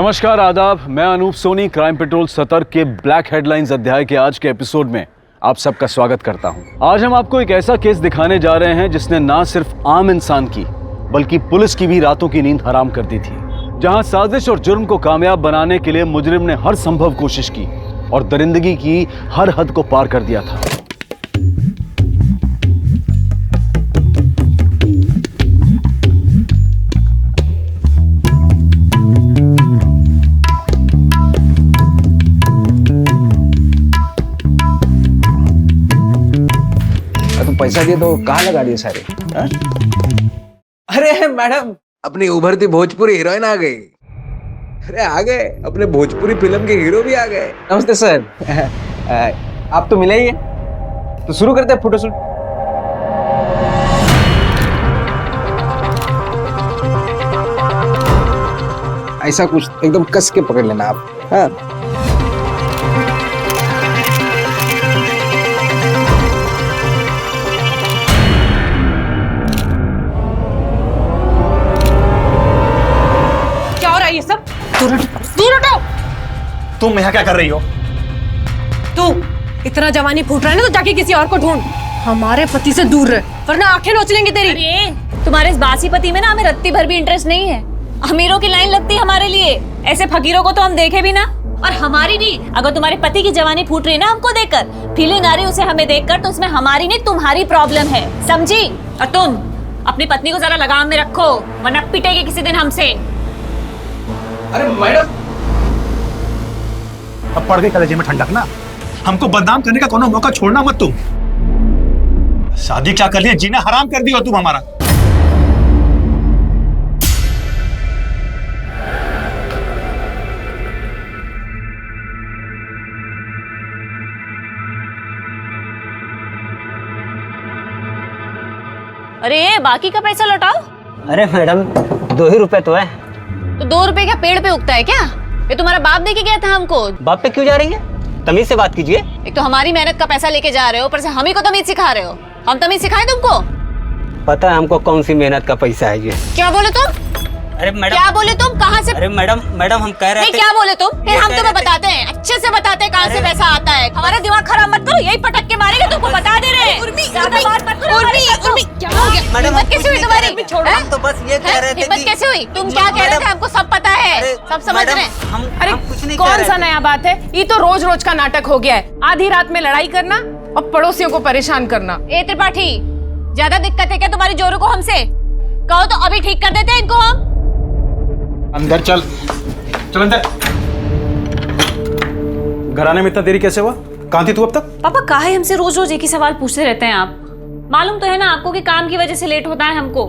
नमस्कार, आदाब। मैं अनूप सोनी क्राइम पेट्रोल सतर्क के ब्लैक हेडलाइंस अध्याय के आज के एपिसोड में आप सबका स्वागत करता हूं। आज हम आपको एक ऐसा केस दिखाने जा रहे हैं जिसने ना सिर्फ आम इंसान की बल्कि पुलिस की भी रातों की नींद हराम कर दी थी, जहां साजिश और जुर्म को कामयाब बनाने के लिए मुजरिम ने हर संभव कोशिश की और दरिंदगी की हर हद को पार कर दिया था। पैसा दिए तो कहाँ लगा दिए सारे? अरे मैडम, अपनी उभरती भोजपुरी हीरोइन आ गई। अरे आ गए, अपने भोजपुरी फिल्म के हीरो भी आ गए। नमस्ते सर। आप तो मिले ही है, तो शुरू करते हैं फोटोशूट। ऐसा कुछ एकदम कस के पकड़ लेना आप। हाँ। ये सब दूर हटो। तुम यहाँ क्या कर रही हो? तू इतना जवानी फूट रहा है ना, तो जाके किसी और को ढूंढ। हमारे पति से दूर रह, वरना आंखें नोच लेंगी तेरी। अरे तुम्हारे इस बासी पति में ना हमें रत्ती भर भी इंटरेस्ट नहीं है। अमीरों की लाइन लगती है हमारे लिए, ऐसे फकीरों को तो हम देखे भी ना। और हमारी नहीं, अगर तुम्हारे पति की जवानी फूट रही है ना हमको देखकर, फीलिंग आ रही उसे हमें देखकर, तो उसमें हमारी नहीं तुम्हारी प्रॉब्लम है, समझी? और तुम अपनी पत्नी को जरा लगाम में रखो, वरना पिटेगी किसी दिन हमसे। अरे मैडम, अब पड़ गई कलेजे में ठंडक ना। हमको बदनाम करने का कोनो मौका छोड़ना मत तुम। शादी क्या कर लिया, जीना हराम कर दिया तुम हमारा। अरे बाकी का पैसा लौटाओ। अरे मैडम, 2 ही रुपए तो है। तो 2 रुपए क्या पेड़ पे उगता है क्या? ये तुम्हारा बाप दे के गया था हमको। बाप पे क्यों जा रही है? तमीज से बात कीजिए। एक तो हमारी मेहनत का पैसा लेके जा रहे हो, ऊपर से हम ही को तमीज सिखा रहे हो। हम तमीज सिखाएं तुमको? पता है हमको कौन सी मेहनत का पैसा है ये। क्या बोले तुम? अरे मैडम, क्या बोले तुम? कहाँ से? अरे मैडम हम कह रहे थे। क्या बोले तुम? फिर हम तुम्हें बताते हैं, अच्छे से बताते हैं कहाँ से पैसा आता है। हमारा दिमाग खराब मत करो, यही पटक के मारेंगे। तुमको बता दे रहे हैं। ज्यादा बात मत करो। उर्मी, क्या हो गया? मैडम, हिम्मत कैसे हुई तुम्हारी? छोड़ो, हम तो बस ये कह रहे थे। हिम्मत कैसे हुई? तुम क्या कह रहे थे? हमको सब पता है, सब समझ रहे हैं। अरे कुछ नहीं, कौन सा नया बात है? ये तो रोज रोज का नाटक हो गया है। आधी रात में लड़ाई करना और पड़ोसियों को परेशान करना। ए त्रिपाठी, ज्यादा दिक्कत है क्या तुम्हारी जोरू को हमसे? कहो तो अभी ठीक कर देते हैं इनको हम। अंदर चल अंदर। घर आने में इतना देरी कैसे हुआ? कहाँ थी तू अब तक? पापा काहे हमसे रोज रोज एक ही सवाल पूछते रहते हैं आप? मालूम तो है ना आपको कि काम की वजह से लेट होता है हमको।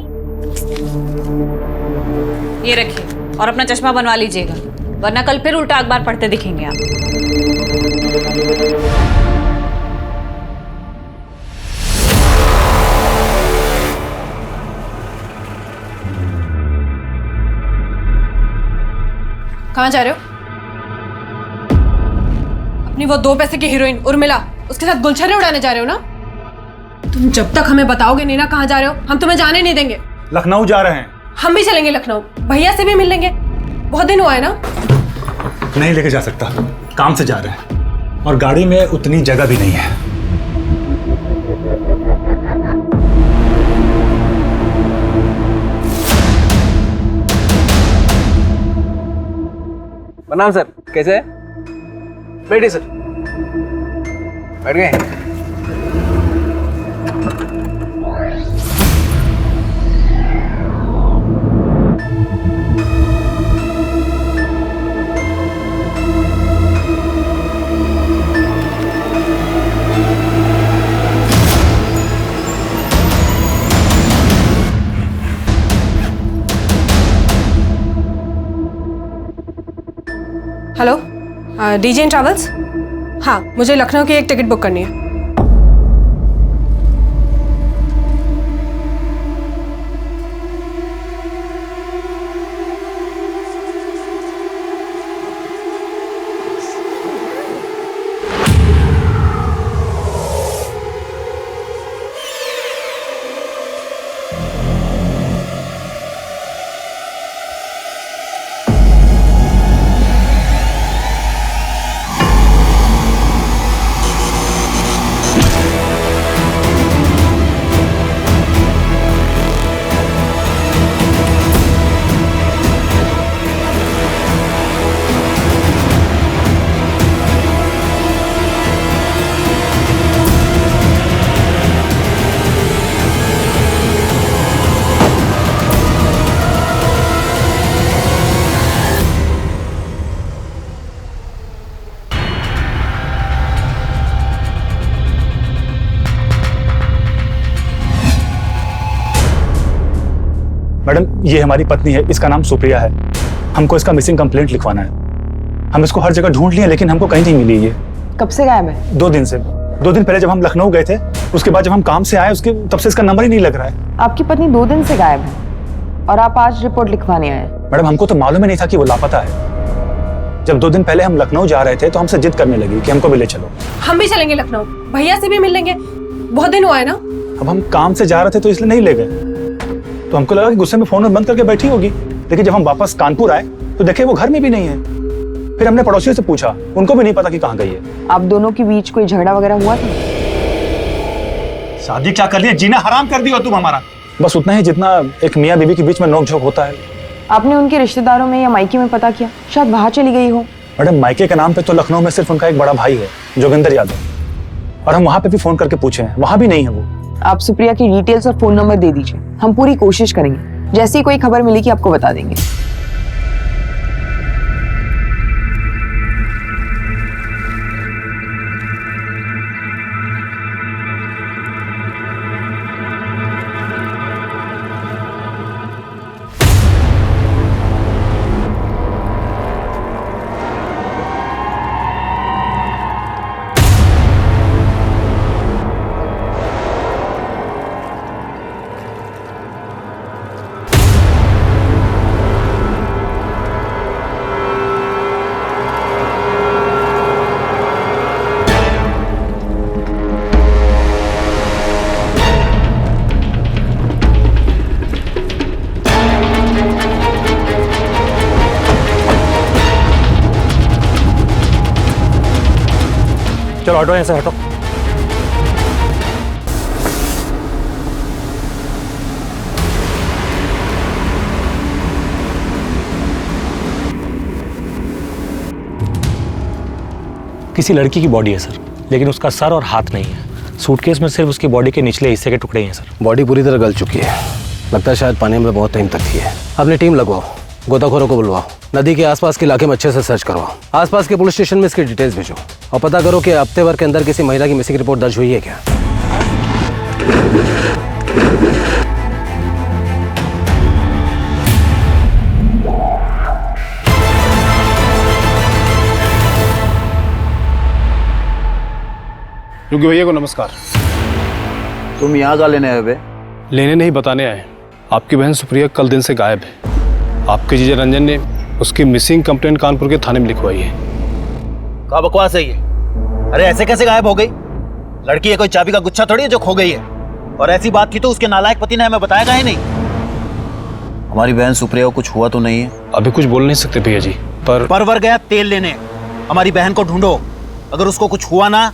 ये रखिए और अपना चश्मा बनवा लीजिएगा, वरना कल फिर उल्टा अखबार पढ़ते दिखेंगे आप। कहाँ जा रहे हो? अपनी वो 2 पैसे की हीरोइन उर्मिला, उसके साथ गुलछर्रे उड़ाने जा रहे हो ना? तुम जब तक हमें बताओगे नहीं ना कहाँ जा रहे हो, हम तुम्हें जाने नहीं देंगे। लखनऊ जा रहे हैं। हम भी चलेंगे लखनऊ, भैया से भी मिल लेंगे। बहुत दिन हुआ है ना। नहीं लेके जा सकता, काम से जा रहे हैं और गाड़ी में उतनी जगह भी नहीं है। प्रणाम सर, कैसे है? बैठिए सर। बैठ गए? Hello, DJ travels? हाँ, मुझे लखनऊ की एक टिकट बुक करनी है। मैडम, ये हमारी पत्नी है, इसका नाम सुप्रिया है। हमको इसका मिसिंग कंप्लेंट लिखवाना है। हम इसको हर जगह ढूंढ लिए लेकिन हमको कहीं नहीं मिली ये। कब से गायब है? 2 दिन से। 2 दिन पहले जब हम लखनऊ गए थे, उसके बाद जब हम काम से आए उसके तब से इसका नंबर ही नहीं लग रहा है। आपकी पत्नी 2 दिन से गायब है और आप आज रिपोर्ट लिखवाने आए? मैडम, हमको तो मालूम ही नहीं था कि वो लापता है। जब 2 दिन पहले हम लखनऊ जा रहे थे तो हमसे जिद करने लगी कि हमको भी ले चलो। हम भी चलेंगे लखनऊ, भैया से भी मिल लेंगे, बहुत दिन हुआ है ना। अब हम काम से जा रहे थे तो इसलिए नहीं ले गए। तो हमको लगा कि गुस्से में फोन बंद करके बैठी होगी, लेकिन जब हम वापस कानपुर आए तो देखे वो घर में भी नहीं है। फिर हमने पड़ोसियों से पूछा, उनको भी नहीं पता कि कहाँ गई है। आप दोनों के बीच कोई झगड़ा वगैरह हुआ था? शादी क्या कर लिया, जीना हराम कर दिया तुम हमारा। बस उतना ही जितना एक मियाँ बीवी के बीच में नोक-झोंक होता है। आपने उनके रिश्तेदारों में या मायके में पता किया? शायद वहां चली गई हो। मैडम, मायके के नाम पे तो लखनऊ में सिर्फ उनका एक बड़ा भाई है, जोगिंदर यादव, और हम वहां पे भी फोन करके पूछे हैं, वहां भी नहीं है वो। आप सुप्रिया की डिटेल्स और फोन नंबर दे दीजिए, हम पूरी कोशिश करेंगे, जैसे ही कोई खबर मिलेगी आपको बता देंगे। चलो हटो, यहाँ से हटो। किसी लड़की की बॉडी है सर, लेकिन उसका सर और हाथ नहीं है। सूटकेस में सिर्फ उसकी बॉडी के निचले हिस्से के टुकड़े ही हैं सर। बॉडी पूरी तरह गल चुकी है, लगता है शायद पानी में बहुत टाइम तक थी है। अपनी टीम लगवाओ, गोताखोरों को बुलवाओ, नदी के आसपास के इलाके में अच्छे से सर्च करवाओ, आसपास के पुलिस स्टेशन में इसकी डिटेल्स भेजो और पता करो कि हफ्ते भर के अंदर किसी महिला की मिसिंग रिपोर्ट दर्ज हुई है क्या। योगी भैया को नमस्कार। तुम यहाँ का लेने आए? लेने नहीं, बताने आए। आपकी बहन सुप्रिया कल दिन से गायब है। आपके जीजा रंजन ने उसकी मिसिंग कंप्लेंट कानपुर के थाने में लिखवाई है। क्या बकवास है ये? अरे ऐसे कैसे गायब हो गई? लड़की है कोई चाबी का गुच्छा थोड़ी है जो खो गई है। और ऐसी बात की तो उसके नालायक पति ने हमें बताया ही नहीं। हमारी बहन सुप्रिया को कुछ हुआ तो नहीं है? अभी कुछ बोल नहीं सकते भैया जी, पर परवर गया तेल लेने। हमारी बहन को ढूंढो, अगर उसको कुछ हुआ ना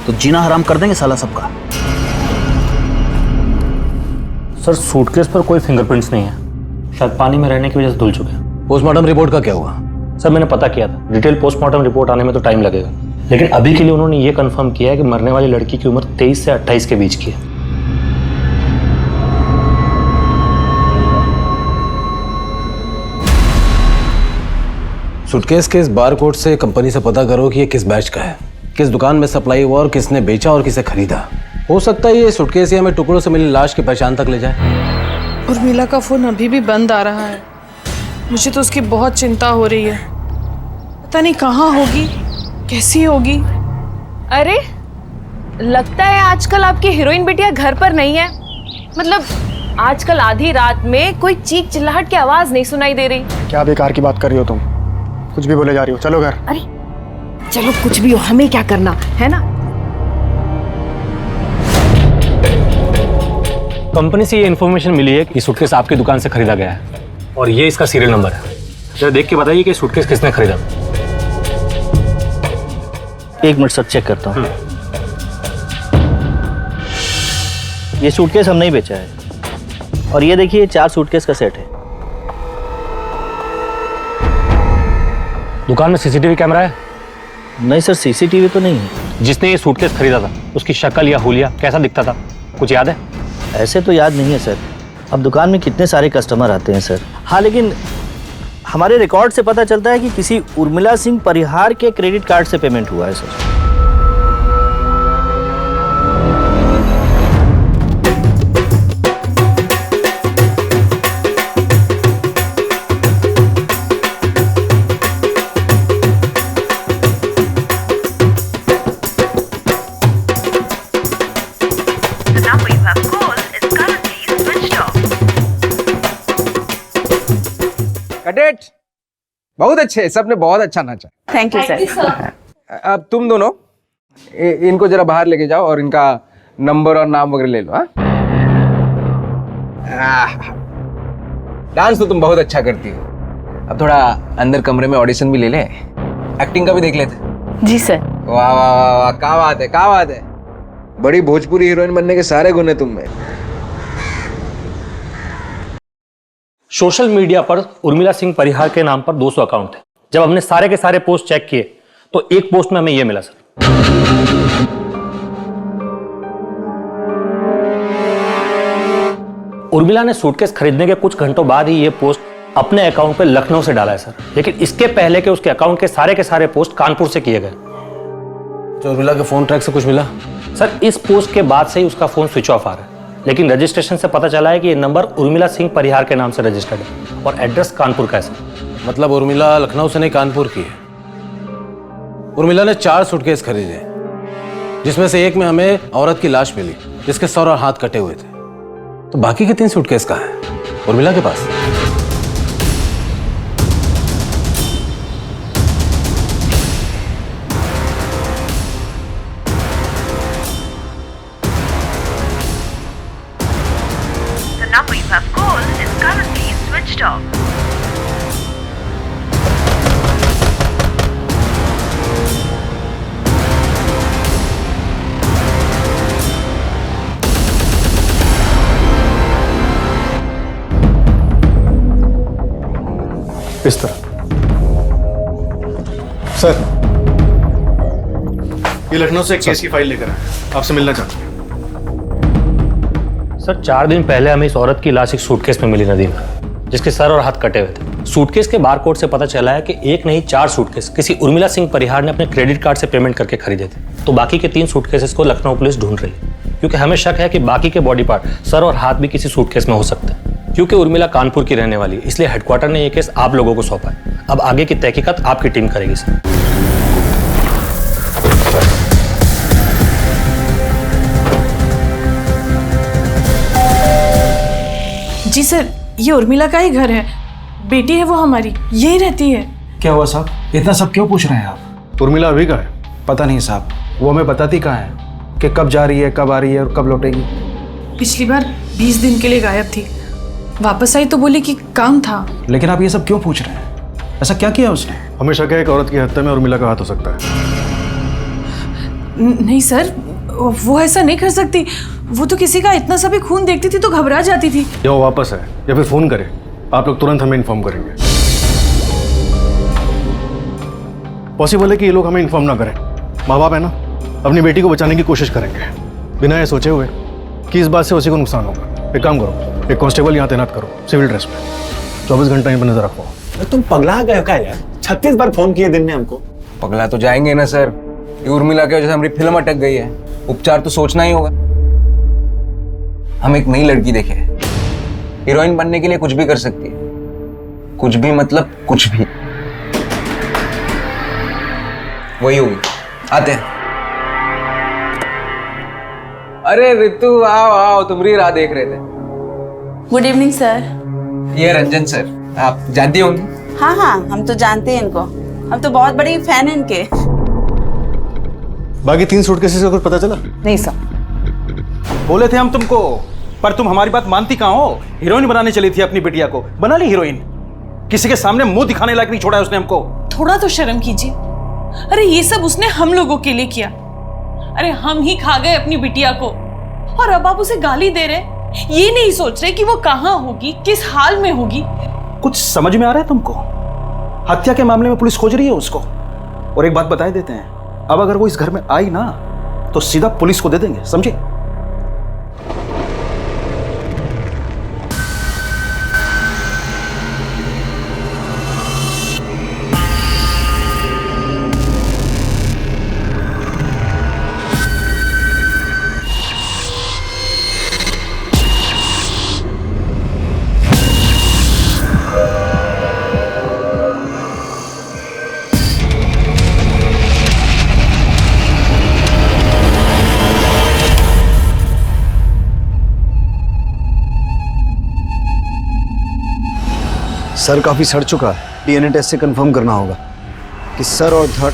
तो जीना हराम कर देंगे साला सबका। सर, सूटकेस पर कोई फिंगरप्रिंट्स नहीं है, शायद पानी में रहने की वजह से धुल चुके हैं। पोस्टमार्टम रिपोर्ट का क्या हुआ? सर, मैंने पता किया था, डिटेल पोस्टमार्टम रिपोर्ट आने में तो टाइम लगेगा, लेकिन अभी के लिए उन्होंने ये कंफर्म किया है कि मरने वाली लड़की की उम्र 23 से 28 के बीच की है। सूटकेस के इस बारकोड से कंपनी से पता करो कि ये किस बैच का है, किस दुकान में सप्लाई हुआ और किसने बेचा और किसे खरीदा। हो सकता है ये सूटकेस ही हमें टुकड़ों से मिली लाश की पहचान तक ले जाए। उर्मिला का फोन अभी भी बंद आ रहा है, मुझे तो उसकी बहुत चिंता हो रही है। पता नहीं कहाँ होगी, कैसी होगी। अरे लगता है आजकल आपकी हीरोइन बिटिया घर पर नहीं है। मतलब आजकल आधी रात में कोई चीख चिल्लाहट की आवाज नहीं सुनाई दे रही। क्या बेकार की बात कर रही हो तुम? कुछ भी बोले जा रही हो, चलो घर। अरे चलो कुछ भी हो, हमें क्या करना है ना। कंपनी से ये इन्फॉर्मेशन मिली है कि सूटकेस आपकी दुकान से खरीदा गया है और ये इसका सीरियल नंबर है। जरा देख के बताइए कि सूटकेस किसने खरीदा। एक मिनट सर, चेक करता हूँ। ये सूटकेस हम नहीं बेचा है और ये देखिए 4 सूटकेस का सेट है। दुकान में सीसीटीवी कैमरा है? नहीं सर, सीसीटीवी तो नहीं है। जिसने ये सूटकेस खरीदा था उसकी शक्ल या हुलिया कैसा दिखता था, कुछ याद है? ऐसे तो याद नहीं है सर, अब दुकान में कितने सारे कस्टमर आते हैं सर। हाँ, लेकिन हमारे रिकॉर्ड से पता चलता है कि किसी उर्मिला सिंह परिहार के क्रेडिट कार्ड से पेमेंट हुआ है सर। Got it. बहुत अच्छे, सबने बहुत अच्छा नाचा। Thank you sir. अब तुम दोनों इनको जरा बाहर लेके जाओ और इनका नंबर और नाम वगैरह ले लो। डांस तो तुम बहुत अच्छा करती हो। अब थोड़ा अंदर कमरे में ऑडिशन भी ले ले, एक्टिंग का भी देख लेते। जी सर। वाह वाह वाह वाह, क्या बात है, क्या बात है। बड़ी भोजपुरी हीरोइन बनने के सारे गुण है तुम में। सोशल मीडिया पर उर्मिला सिंह परिहार के नाम पर 200 अकाउंट थे। जब हमने सारे के सारे पोस्ट चेक किए तो एक पोस्ट में हमें यह मिला सर। उर्मिला ने सूटकेस खरीदने के कुछ घंटों बाद ही यह पोस्ट अपने अकाउंट पे लखनऊ से डाला है सर, लेकिन इसके पहले के उसके अकाउंट के सारे पोस्ट कानपुर से किए गए। तो उर्मिला के फोन ट्रैक से कुछ मिला? सर इस पोस्ट के बाद से ही उसका फोन स्विच ऑफ आ रहा है, लेकिन रजिस्ट्रेशन से पता चला है कि यह नंबर उर्मिला सिंह परिहार के नाम से रजिस्टर्ड है और एड्रेस कानपुर का है सर। मतलब उर्मिला लखनऊ से नहीं कानपुर की है। उर्मिला ने 4 सूटकेस खरीदे, जिसमें से एक में हमें औरत की लाश मिली जिसके सर और हाथ कटे हुए थे। तो बाकी के 3 सूटकेस कहाँ हैं? उर्मिला के पास। The number you have called is currently switched off. इस तरह। सर, ये लखनऊ से एक केस की फाइल लेकर आए, आपसे मिलना चाहते हैं। सर 4 दिन पहले हमें इस औरत की लाश एक सूटकेस में मिली नदी में, जिसके सर और हाथ कटे हुए थे। सूटकेस के बारकोड से पता चला है कि एक नहीं 4 सूटकेस किसी उर्मिला सिंह परिहार ने अपने क्रेडिट कार्ड से पेमेंट करके खरीदे थे। तो बाकी के 3 सूटकेसेस को लखनऊ पुलिस ढूंढ रही है, क्योंकि हमें शक है कि बाकी के बॉडी पार्ट सर और हाथ भी किसी सूटकेस में हो सकते हैं। क्योंकि उर्मिला कानपुर की रहने वाली है, इसलिए हेडक्वार्टर ने यह केस आप लोगों को सौंपा है। अब आगे की तहकीकात आपकी टीम करेगी सर। जी सर, ये उर्मिला का ही घर है, बेटी है वो हमारी, यही रहती है। क्या हुआ साहब, इतना सब क्यों पूछ रहे हैं आप? उर्मिला अभी कहाँ है? पता नहीं साहब, वो हमें बताती कहाँ है कि कब जा रही है, कब आ रही है और कब लौटेगी। पिछली बार 20 दिन के लिए गायब थी, वापस आई तो बोली कि काम था। लेकिन आप ये सब क्यों पूछ रहे हैं? ऐसा क्या किया उसने? हमेशा क्या एक औरत की हत्या में उर्मिला का हाथ हो सकता है। नहीं सर, वो ऐसा नहीं कर सकती। वो तो किसी का इतना सा भी खून देखती थी तो घबरा जाती थी। या वो वापस है या फिर फोन करे, आप लोग तुरंत हमें इन्फॉर्म करेंगे। पॉसिबल है कि ये लोग हमें इन्फॉर्म ना करें। माँ बाप है ना, अपनी बेटी को बचाने की कोशिश करेंगे बिना ये सोचे हुए कि इस बात से उसी को नुकसान होगा। एक काम करो, एक कांस्टेबल यहाँ तैनात करो सिविल ड्रेस में, 24 घंटा यहीं पर नजर रखो। तुम पगला गए क्या यार? 36 बार फोन किए दिन में हमको। पगला तो जाएंगे ना सर, ये उर्मिला की वजह से हमारी फिल्म अटक गई है। उपचार तो सोचना ही होगा। हम एक नई लड़की देखे, हीरोइन बनने के लिए कुछ भी कर सकती है। कुछ भी मतलब कुछ भी। वही होगी, आते हैं। अरे ऋतु, आओ आओ, तुम्हारी राह देख रहे थे। Good evening sir. ये रंजन सर, आप जानती होंगी। हाँ हाँ, हम तो जानते हैं इनको, हम तो बहुत बड़ी फैन हैं इनके। बाकी 3 सूटकेसेस का कुछ पता चला? नहीं सर। बोले थे हम तुमको, पर तुम हमारी बात मानती कहाँ हो? हीरोइन बनाने चली थी अपनी बिटिया को, बना ली हीरोइन। किसी के सामने मुंह दिखाने लायक नहीं छोड़ा है उसने हमको। थोड़ा तो शर्म कीजिए। अरे ये सब उसने हम लोगों के लिए किया। अरे हम ही खा गए अपनी बिटिया को, और अब आप उसे गाली दे रहे, ये नहीं सोच रहे कि वो कहाँ होगी, किस हाल में होगी। कुछ समझ में आ रहा है तुमको? हत्या के मामले में पुलिस खोज रही है उसको। और एक बात बता देते हैं, अब अगर वो इस घर में आई ना तो सीधा पुलिस को दे देंगे, समझे? सर काफी सड़ चुका है। डीएनए टेस्ट से कंफर्म करना होगा कि सर और धड़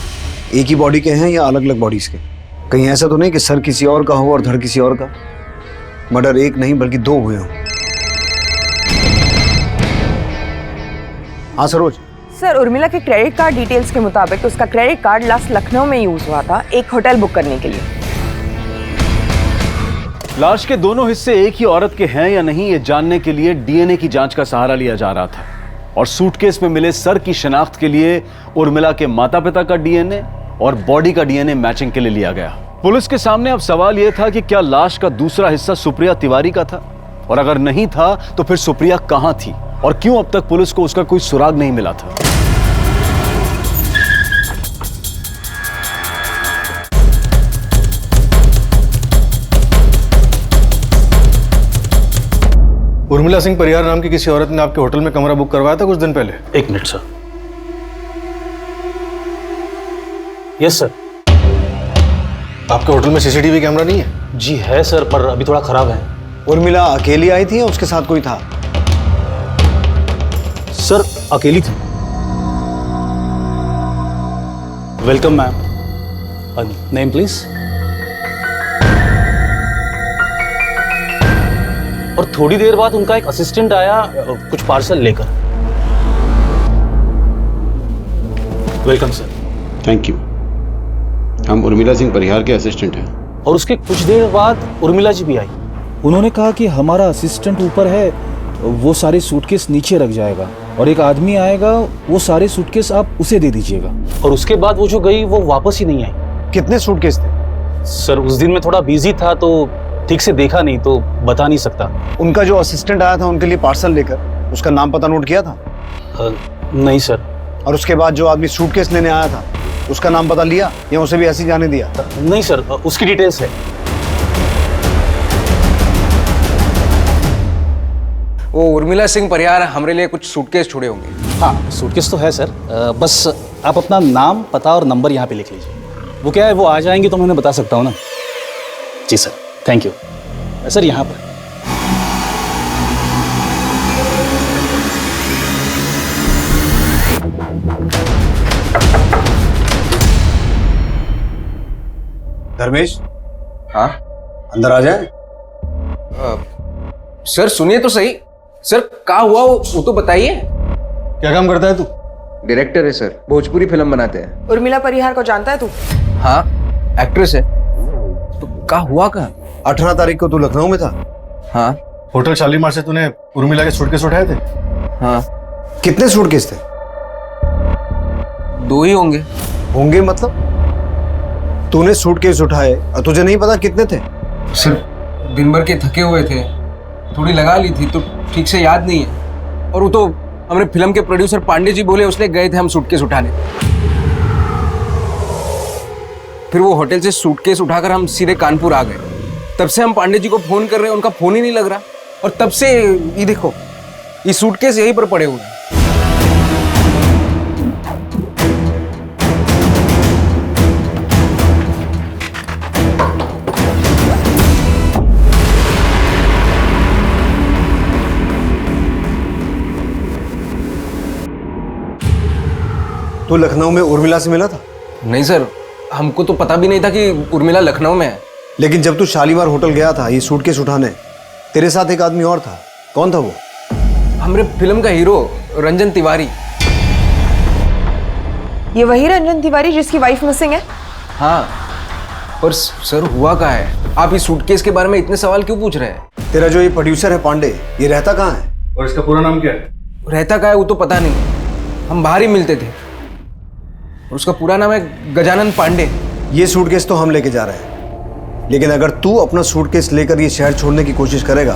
एक ही बॉडी के हैं या अलग अलग बॉडीज के। कहीं ऐसा तो नहीं कि सर किसी और का हो और धड़ किसी और का। मर्डर एक नहीं बल्कि 2 हुए हों। हाँ सरोज। सर, उर्मिला के क्रेडिट कार्ड डिटेल्स के मुताबिक उसका क्रेडिट कार्ड लास्ट लखनऊ में यूज हुआ था एक होटल बुक करने के लिए। लाश के दोनों हिस्से एक ही औरत के हैं या नहीं, ये जानने के लिए डीएनए की जांच का सहारा लिया जा रहा था और सूटकेस में मिले सर की शनाख्त के लिए उर्मिला के माता पिता का डीएनए और बॉडी का डीएनए मैचिंग के लिए लिया गया। पुलिस के सामने अब सवाल यह था कि क्या लाश का दूसरा हिस्सा सुप्रिया तिवारी का था, और अगर नहीं था तो फिर सुप्रिया कहां थी और क्यों अब तक पुलिस को उसका कोई सुराग नहीं मिला था। उर्मिला सिंह परिहार नाम की किसी औरत ने आपके होटल में कमरा बुक करवाया था कुछ दिन पहले। 1 मिनट सर। Yes sir. आपके होटल में सीसीटीवी कैमरा नहीं है? जी है सर, पर अभी थोड़ा खराब है। उर्मिला अकेली आई थी या उसके साथ कोई था? सर अकेली थी। Welcome ma'am. Name please. और थोड़ी देर बाद उनका एक असिस्टेंट आया कुछ पार्सल लेकर। Welcome sir. Thank you. हम उर्मिला सिंह परिहार के असिस्टेंट हैं। और उसके कुछ देर बाद उर्मिला जी भी आई। उन्होंने कहा कि हमारा असिस्टेंट ऊपर है, वो सारे सूटकेस नीचे रख जाएगा और एक आदमी आएगा, वो सारे सूटकेस आप उसे दे दीजिएगा। और उसके बाद वो जो गई वो वापस ही नहीं आई। कितने सूटकेस थे? सर उस दिन मैं थोड़ा बिजी था तो ठीक से देखा नहीं, तो बता नहीं सकता। उनका जो असिस्टेंट आया था उनके लिए पार्सल लेकर, उसका नाम पता नोट किया था? नहीं सर। और उसके बाद जो आदमी सूटकेस लेने आया था उसका नाम पता लिया या उसे भी ऐसे ही जाने दिया? नहीं सर, उसकी डिटेल्स है। वो उर्मिला सिंह परिहार हमारे लिए कुछ सूटकेस छोड़े होंगे। हाँ, सूटकेस तो है सर, बस आप अपना नाम, पता और नंबर यहाँ पे लिख लीजिए। वो क्या है, वो आ जाएंगे तो मैं उन्हें बता सकता हूँ ना। जी सर, थैंक यू सर। यहाँ पर धर्मेश। हाँ अंदर आ जाए। सर सुनिए तो सही। सर क्या हुआ वो तो बताइए। क्या काम करता है तू? डायरेक्टर है सर, भोजपुरी फिल्म बनाते हैं। उर्मिला परिहार को जानता है तू? हाँ, एक्ट्रेस है। तो क्या हुआ कहाँ? 18 तारीख को तू लखनऊ में था? हाँ। होटल शालीमार से तूने उर्मिला के सूटकेस उठाए थे? हाँ। कितने सूटकेस थे? 2 ही होंगे। होंगे मतलब? तूने सूटकेस उठाए और तुझे नहीं पता कितने थे? सर दिन भर के थके हुए थे, थोड़ी लगा ली थी तो ठीक से याद नहीं है। और वो तो हमारे फिल्म के प्रोड्यूसर पांडे जी बोले, उसने गए थे हम सूटकेस उठाने। फिर वो होटल से सूटकेस उठाकर हम सीधे कानपुर आ गए। तब से हम पांडे जी को फोन कर रहे हैं, उनका फोन ही नहीं लग रहा। और तब से ये देखो, ये सूटकेस यहीं पर पड़े हुए हैं। तू लखनऊ में उर्मिला से मिला था? नहीं सर, हमको तो पता भी नहीं था कि उर्मिला लखनऊ में है। लेकिन जब तू शालीमार होटल गया था ये सूटकेस उठाने, तेरे साथ एक आदमी और था। कौन था वो? हमारे फिल्म का हीरो रंजन तिवारी। ये वही रंजन तिवारी जिसकी वाइफ मिसिंग है? हाँ, पर सर हुआ क्या है? आप इस सूटकेस के बारे में इतने सवाल क्यों पूछ रहे हैं? तेरा जो ये प्रोड्यूसर है पांडे, ये रहता कहाँ है? और इसका पूरा नाम क्या है? रहता क्या है वो तो पता नहीं, हम बाहर ही मिलते थे। और उसका पूरा नाम है गजानन पांडे। ये सूटकेस तो हम लेके जा रहे हैं, लेकिन अगर तू अपना सूटकेस लेकर ये शहर छोड़ने की कोशिश करेगा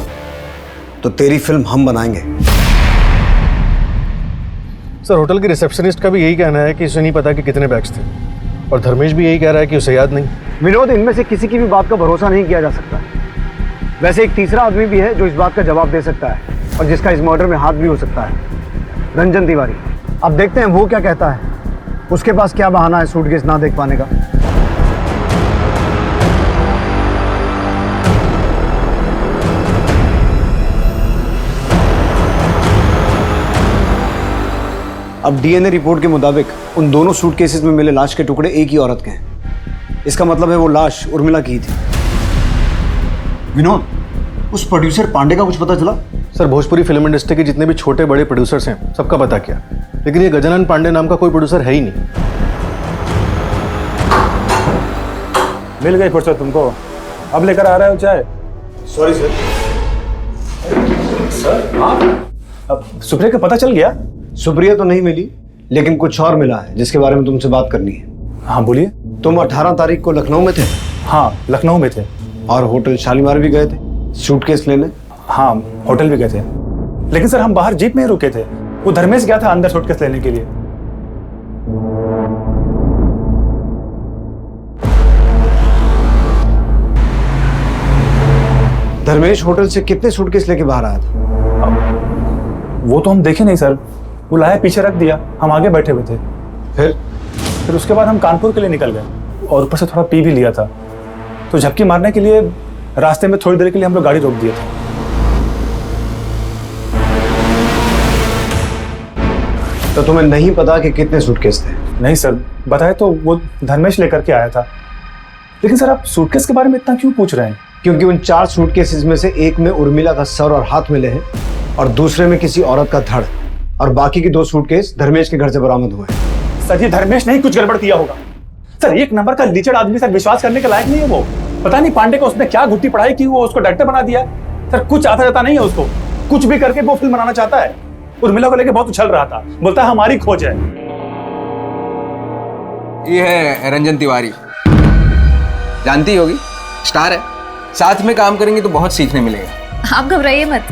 तो तेरी फिल्म हम बनाएंगे। सर होटल के रिसेप्शनिस्ट का भी यही कहना है कि उसे नहीं पता कि कितने बैग्स थे, और धर्मेश भी यही कह रहा है कि उसे याद नहीं। विनोद, इनमें से किसी की भी बात का भरोसा नहीं किया जा सकता। वैसे एक तीसरा आदमी भी है जो इस बात का जवाब दे सकता है और जिसका इस मर्डर में हाथ भी हो सकता है, रंजन तिवारी। अब देखते हैं वो क्या कहता है। उसके पास क्या बहाना है सूटकेस ना देख पाने का। अब डीएनए रिपोर्ट के मुताबिक उन दोनों सूटकेसेस में मिले लाश के टुकड़े एक ही औरत के हैं। इसका मतलब है वो लाश उर्मिला की ही थी। विनोद, उस प्रोड्यूसर पांडे का कुछ पता चला? सर भोजपुरी फिल्म इंडस्ट्री के जितने भी छोटे बड़े प्रोड्यूसर्स हैं सबका पता किया, लेकिन ये गजानन पांडे नाम का कोई प्रोड्यूसर है ही नहीं। मिल गई फुर्सत तुमको, अब लेकर आ रहे हो चाय? Sorry sir. सर हाँ, अब सुप्रिया का पता चल गया? सुप्रिया तो नहीं मिली, लेकिन कुछ और मिला है जिसके बारे में तुमसे बात करनी है। हाँ बोलिए। तुम 18 तारीख को लखनऊ में थे? हाँ लखनऊ में थे। और होटल शालीमार भी गए थे सूटकेस लेने? हाँ होटल भी गए थे, लेकिन सर हम बाहर जीप में ही रुके थे। वो धर्मेश गया था अंदर सूटकेस लेने के लिए। धर्मेश होटल से कितने सूटकेस लेके बाहर आया था? वो तो हम देखे नहीं सर, वो लाया पीछे रख दिया, हम आगे बैठे हुए थे। फिर उसके बाद हम कानपुर के लिए निकल गए और ऊपर से थोड़ा पी भी लिया था, तो झपकी मारने के लिए रास्ते में थोड़ी देर के लिए हम लोग गाड़ी रोक दिए थे। तो तुम्हें नहीं पता कि कितने सूटकेस थे? नहीं सर, बताए तो वो धर्मेश लेकर के आया था। लेकिन सर आप सूटकेस के बारे में इतना क्यों पूछ रहे हैं? क्योंकि उन 4 सूटकेसेस में से एक में उर्मिला का सर और हाथ मिले हैं और दूसरे में किसी औरत का धड़, और बाकी के 2 सूटकेस धर्मेश के घर से बरामद हुए हैं। सर ये धर्मेश नहीं कुछ गड़बड़ किया होगा। सर एक नंबर का लीचड़ आदमी, सर विश्वास करने के लायक नहीं है वो। पता नहीं पांडे को उसने क्या घुट्टी पढ़ाई की, वो उसको डायरेक्टर बना दिया। सर कुछ आता जाता नहीं है उसको, कुछ भी करके वो फिल्म बनाना चाहता है। उर्मिला को लेके बहुत उछल रहा था, बोलता है हमारी खोज है। ये है रंजन तिवारी, जानती होगी, स्टार है। साथ में काम करेंगे तो बहुत सीखने मिलेगा। आप घबराइए मत,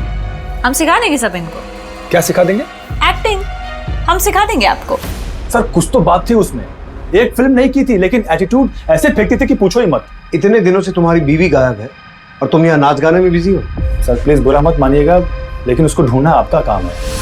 हम सिखा देंगे सब इनको। क्या सिखा देंगे? एक्टिंग हम सिखा देंगे आपको। सर कुछ तो बात थी उसमें, एक फिल्म नहीं की थी लेकिन एटीट्यूड ऐसे फेंकती थी कि पूछो ही मत। इतने दिनों से तुम्हारी बीवी गायब है और तुम यहाँ नाच गाने में बिजी हो। सर प्लीज बुरा मत मानिएगा, लेकिन उसको ढूंढना आपका काम है।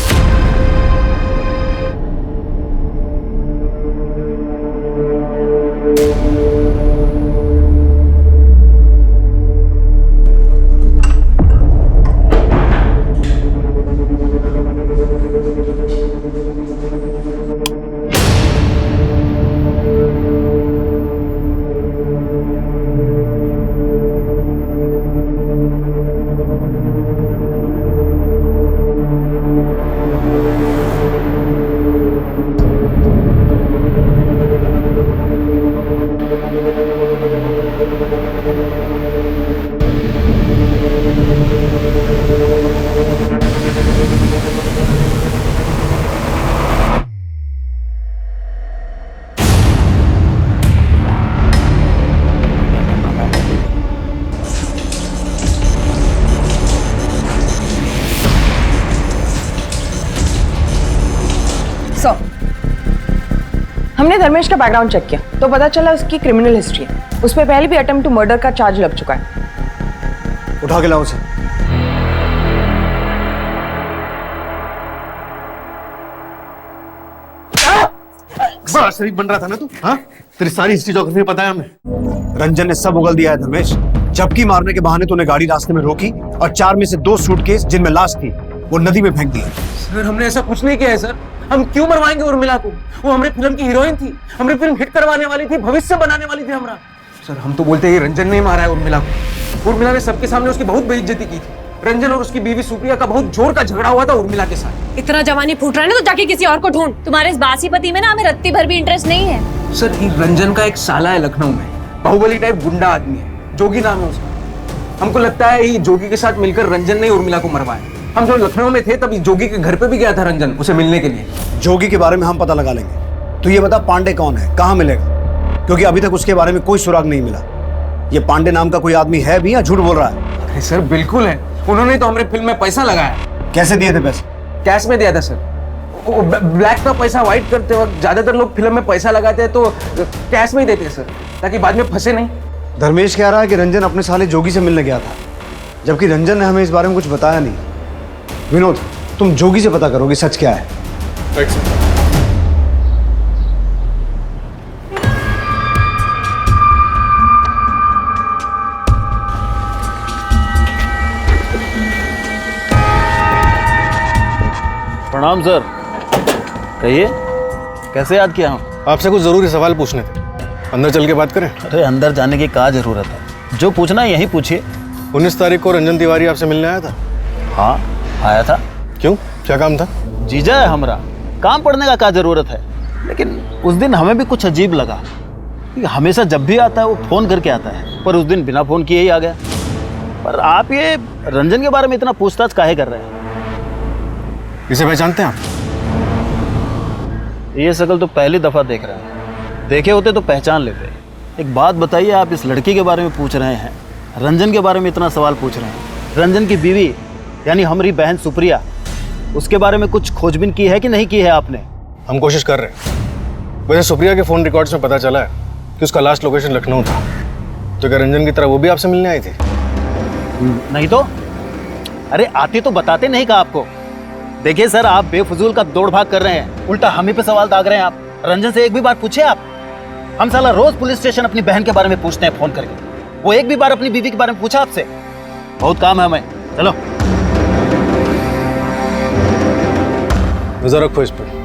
हमने धर्मेश का बैकग्राउंड चेक किया तो पता चला उसकी क्रिमिनल हिस्ट्री है। उस पर पहले भी अटेम्प्ट टू मर्डर का चार्ज लग चुका है। उठा के लाओ उसे। बड़ा शरीफ बन रहा था ना तू? हाँ, तेरी सारी हिस्ट्री ज्योग्राफी पता है हमें। रंजन ने सब उगल दिया है धर्मेश। झपकी मारने के बहाने तूने गाड़ी रास्ते में रोकी और 4 में से 2 सूटकेस जिनमें लाश थी वो नदी में फेंक दी। सर हमने ऐसा कुछ नहीं किया है सर। हम क्यों मरवाएंगे उर्मिला को? वो हमारी फिल्म की हीरोइन थी, हमारी फिल्म हिट करवाने वाली थी, भविष्य बनाने वाली थी हमारा। सर हम तो बोलते हैं रंजन ने मारा है उर्मिला को। उर्मिला ने सबके सामने उसकी बहुत बेइज्जती की थी। रंजन और उसकी बीवी सुप्रिया का बहुत जोर का झगड़ा हुआ था उर्मिला के साथ। इतना जवानी फूट रहा है ना तो जाके किसी और को ढूंढ। तुम्हारे इस बासी पति में ना हमें रत्ती भर भी इंटरेस्ट नहीं है। सर रंजन का एक साला है लखनऊ में, बाहुबली टाइप गुंडा आदमी है, जोगी नाम है उसका। हमको लगता है ये जोगी के साथ मिलकर रंजन ने उर्मिला को मरवाया। हम जब लखनऊ में थे तब जोगी के घर पे भी गया था रंजन उसे मिलने के लिए। जोगी के बारे में हम पता लगा लेंगे। तो ये बता पांडे कौन है, कहाँ मिलेगा? क्योंकि अभी तक उसके बारे में कोई सुराग नहीं मिला। ये पांडे नाम का कोई आदमी है भी या झूठ बोल रहा है? अरे सर बिल्कुल है, उन्होंने तो हमारे फिल्म में पैसा लगाया। कैसे दिए थे पैसे? कैश में दिया था सर। ब्लैक का पैसा व्हाइट करते वक्त ज्यादातर लोग फिल्म में पैसा लगाते हैं तो कैश में ही देते हैं सर, ताकि बाद में फंसे नहीं। धर्मेश कह रहा है कि रंजन अपने साले जोगी से मिलने गया था, जबकि रंजन ने हमें इस बारे में कुछ बताया नहीं। विनोद, तुम जोगी से पता करो कि सच क्या है। प्रणाम सर, कहिए। कैसे याद किया हूँ? आपसे कुछ जरूरी सवाल पूछने थे, अंदर चल के बात करें? अरे अंदर जाने की क्या जरूरत है, जो पूछना है यही पूछिए। 19 तारीख को रंजन तिवारी आपसे मिलने आया था? हाँ आया था। क्यों, क्या काम था? जीजा है हमारा, काम पड़ने का क्या जरूरत है। लेकिन उस दिन हमें भी कुछ अजीब लगा कि हमेशा जब भी आता है वो फोन करके आता है, पर उस दिन बिना फोन किए ही आ गया। पर आप ये रंजन के बारे में इतना पूछताछ काहे कर रहे हैं? इसे पहचानते हैं आप? ये शक्ल तो पहली दफा देख रहे हैं, देखे होते तो पहचान लेते। एक बात बताइए, आप इस लड़की के बारे में पूछ रहे हैं, रंजन के बारे में इतना सवाल पूछ रहे हैं। रंजन की बीवी यानी हमारी बहन सुप्रिया, उसके बारे में कुछ खोजबीन की है कि नहीं की है आपने? हम कोशिश कर रहे हैं। वैसे सुप्रिया के फोन रिकॉर्ड्स में पता चला है कि उसका लास्ट लोकेशन लखनऊ था। तो क्या रंजन की तरह वो भी आपसे मिलने आई थी? नहीं तो अरे आती तो बताते नहीं का आपको। देखिए सर, आप बेफजूल का दौड़ भाग कर रहे हैं, उल्टा हम ही पे सवाल दाग रहे हैं आप। रंजन से एक भी बार पूछे आप? हम साला रोज पुलिस स्टेशन अपनी बहन के बारे में पूछते हैं फोन करके, वो एक भी बार अपनी बीवी के बारे में पूछा आपसे? बहुत काम है हमें, चलो। नजर रखो इस पर।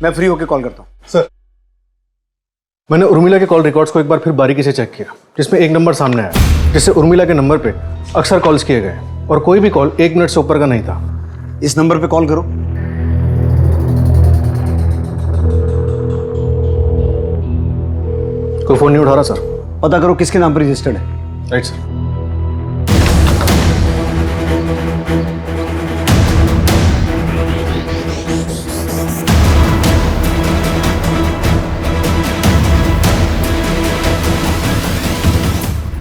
मैं फ्री होकर कॉल करता हूँ। सर, मैंने उर्मिला के कॉल रिकॉर्ड्स को एक बार फिर बारीकी से चेक किया, जिसमें एक नंबर सामने आया जिससे उर्मिला के नंबर पे अक्सर कॉल्स किए गए और कोई भी कॉल 1 मिनट से ऊपर का नहीं था। इस नंबर पे कॉल करो। कोई फोन नहीं उठा रहा सर। पता करो किसके नाम पर रजिस्टर्ड है। Right sir.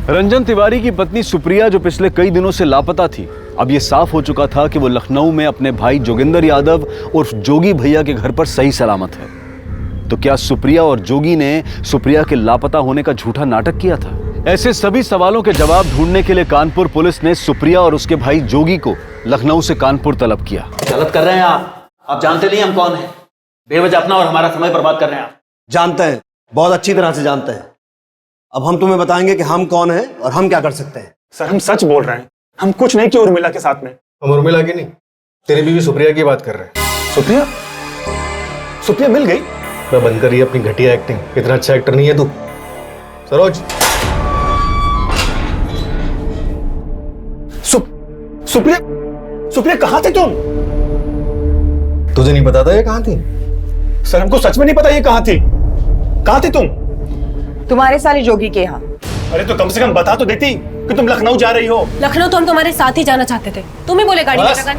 रंजन तिवारी की पत्नी सुप्रिया जो पिछले कई दिनों से लापता थी, अब यह साफ हो चुका था कि वो लखनऊ में अपने भाई जोगिंदर यादव उर्फ जोगी भैया के घर पर सही सलामत है। तो क्या सुप्रिया और जोगी ने सुप्रिया के लापता होने का झूठा नाटक किया था? ऐसे सभी सवालों के जवाब ढूंढने के लिए कानपुर पुलिस ने सुप्रिया और उसके भाई जोगी को लखनऊ से कानपुर तलब किया। गलत कर रहे हैं आप जानते नहीं हम कौन हैं। बेवजह अपना और हमारा समय बर्बाद कर रहे हैं आप। जानते हैं, बहुत अच्छी तरह से जानते हैं। अब हम तुम्हें बताएंगे कि हम कौन हैं और हम क्या कर सकते हैं। सर हम सच बोल रहे हैं, हम कुछ नहीं किया उर्मिला के साथ में। हम उर्मिला की नहीं, तेरी बीवी सुप्रिया की बात कर रहे हैं। सुप्रिया? सुप्रिया मिल गई? मैं बंद करिए अपनी घटिया एक्टिंग, इतना अच्छा एक्टर नहीं है तू। सरोज, सुप्रिया, सुप्रिया कहां थे तुम? तुझे नहीं पता था ये कहां थी? सर हमको सच में नहीं पता ये कहां थी। कहां थी तुम? तुम्हारे साले जोगी के यहाँ। अरे तो कम से कम बता तो देती कि तुम लखनऊ जा रही हो। लखनऊ तो हम तुम्हारे साथ ही जाना चाहते थे, तुम ही बोले गाड़ी में लगा।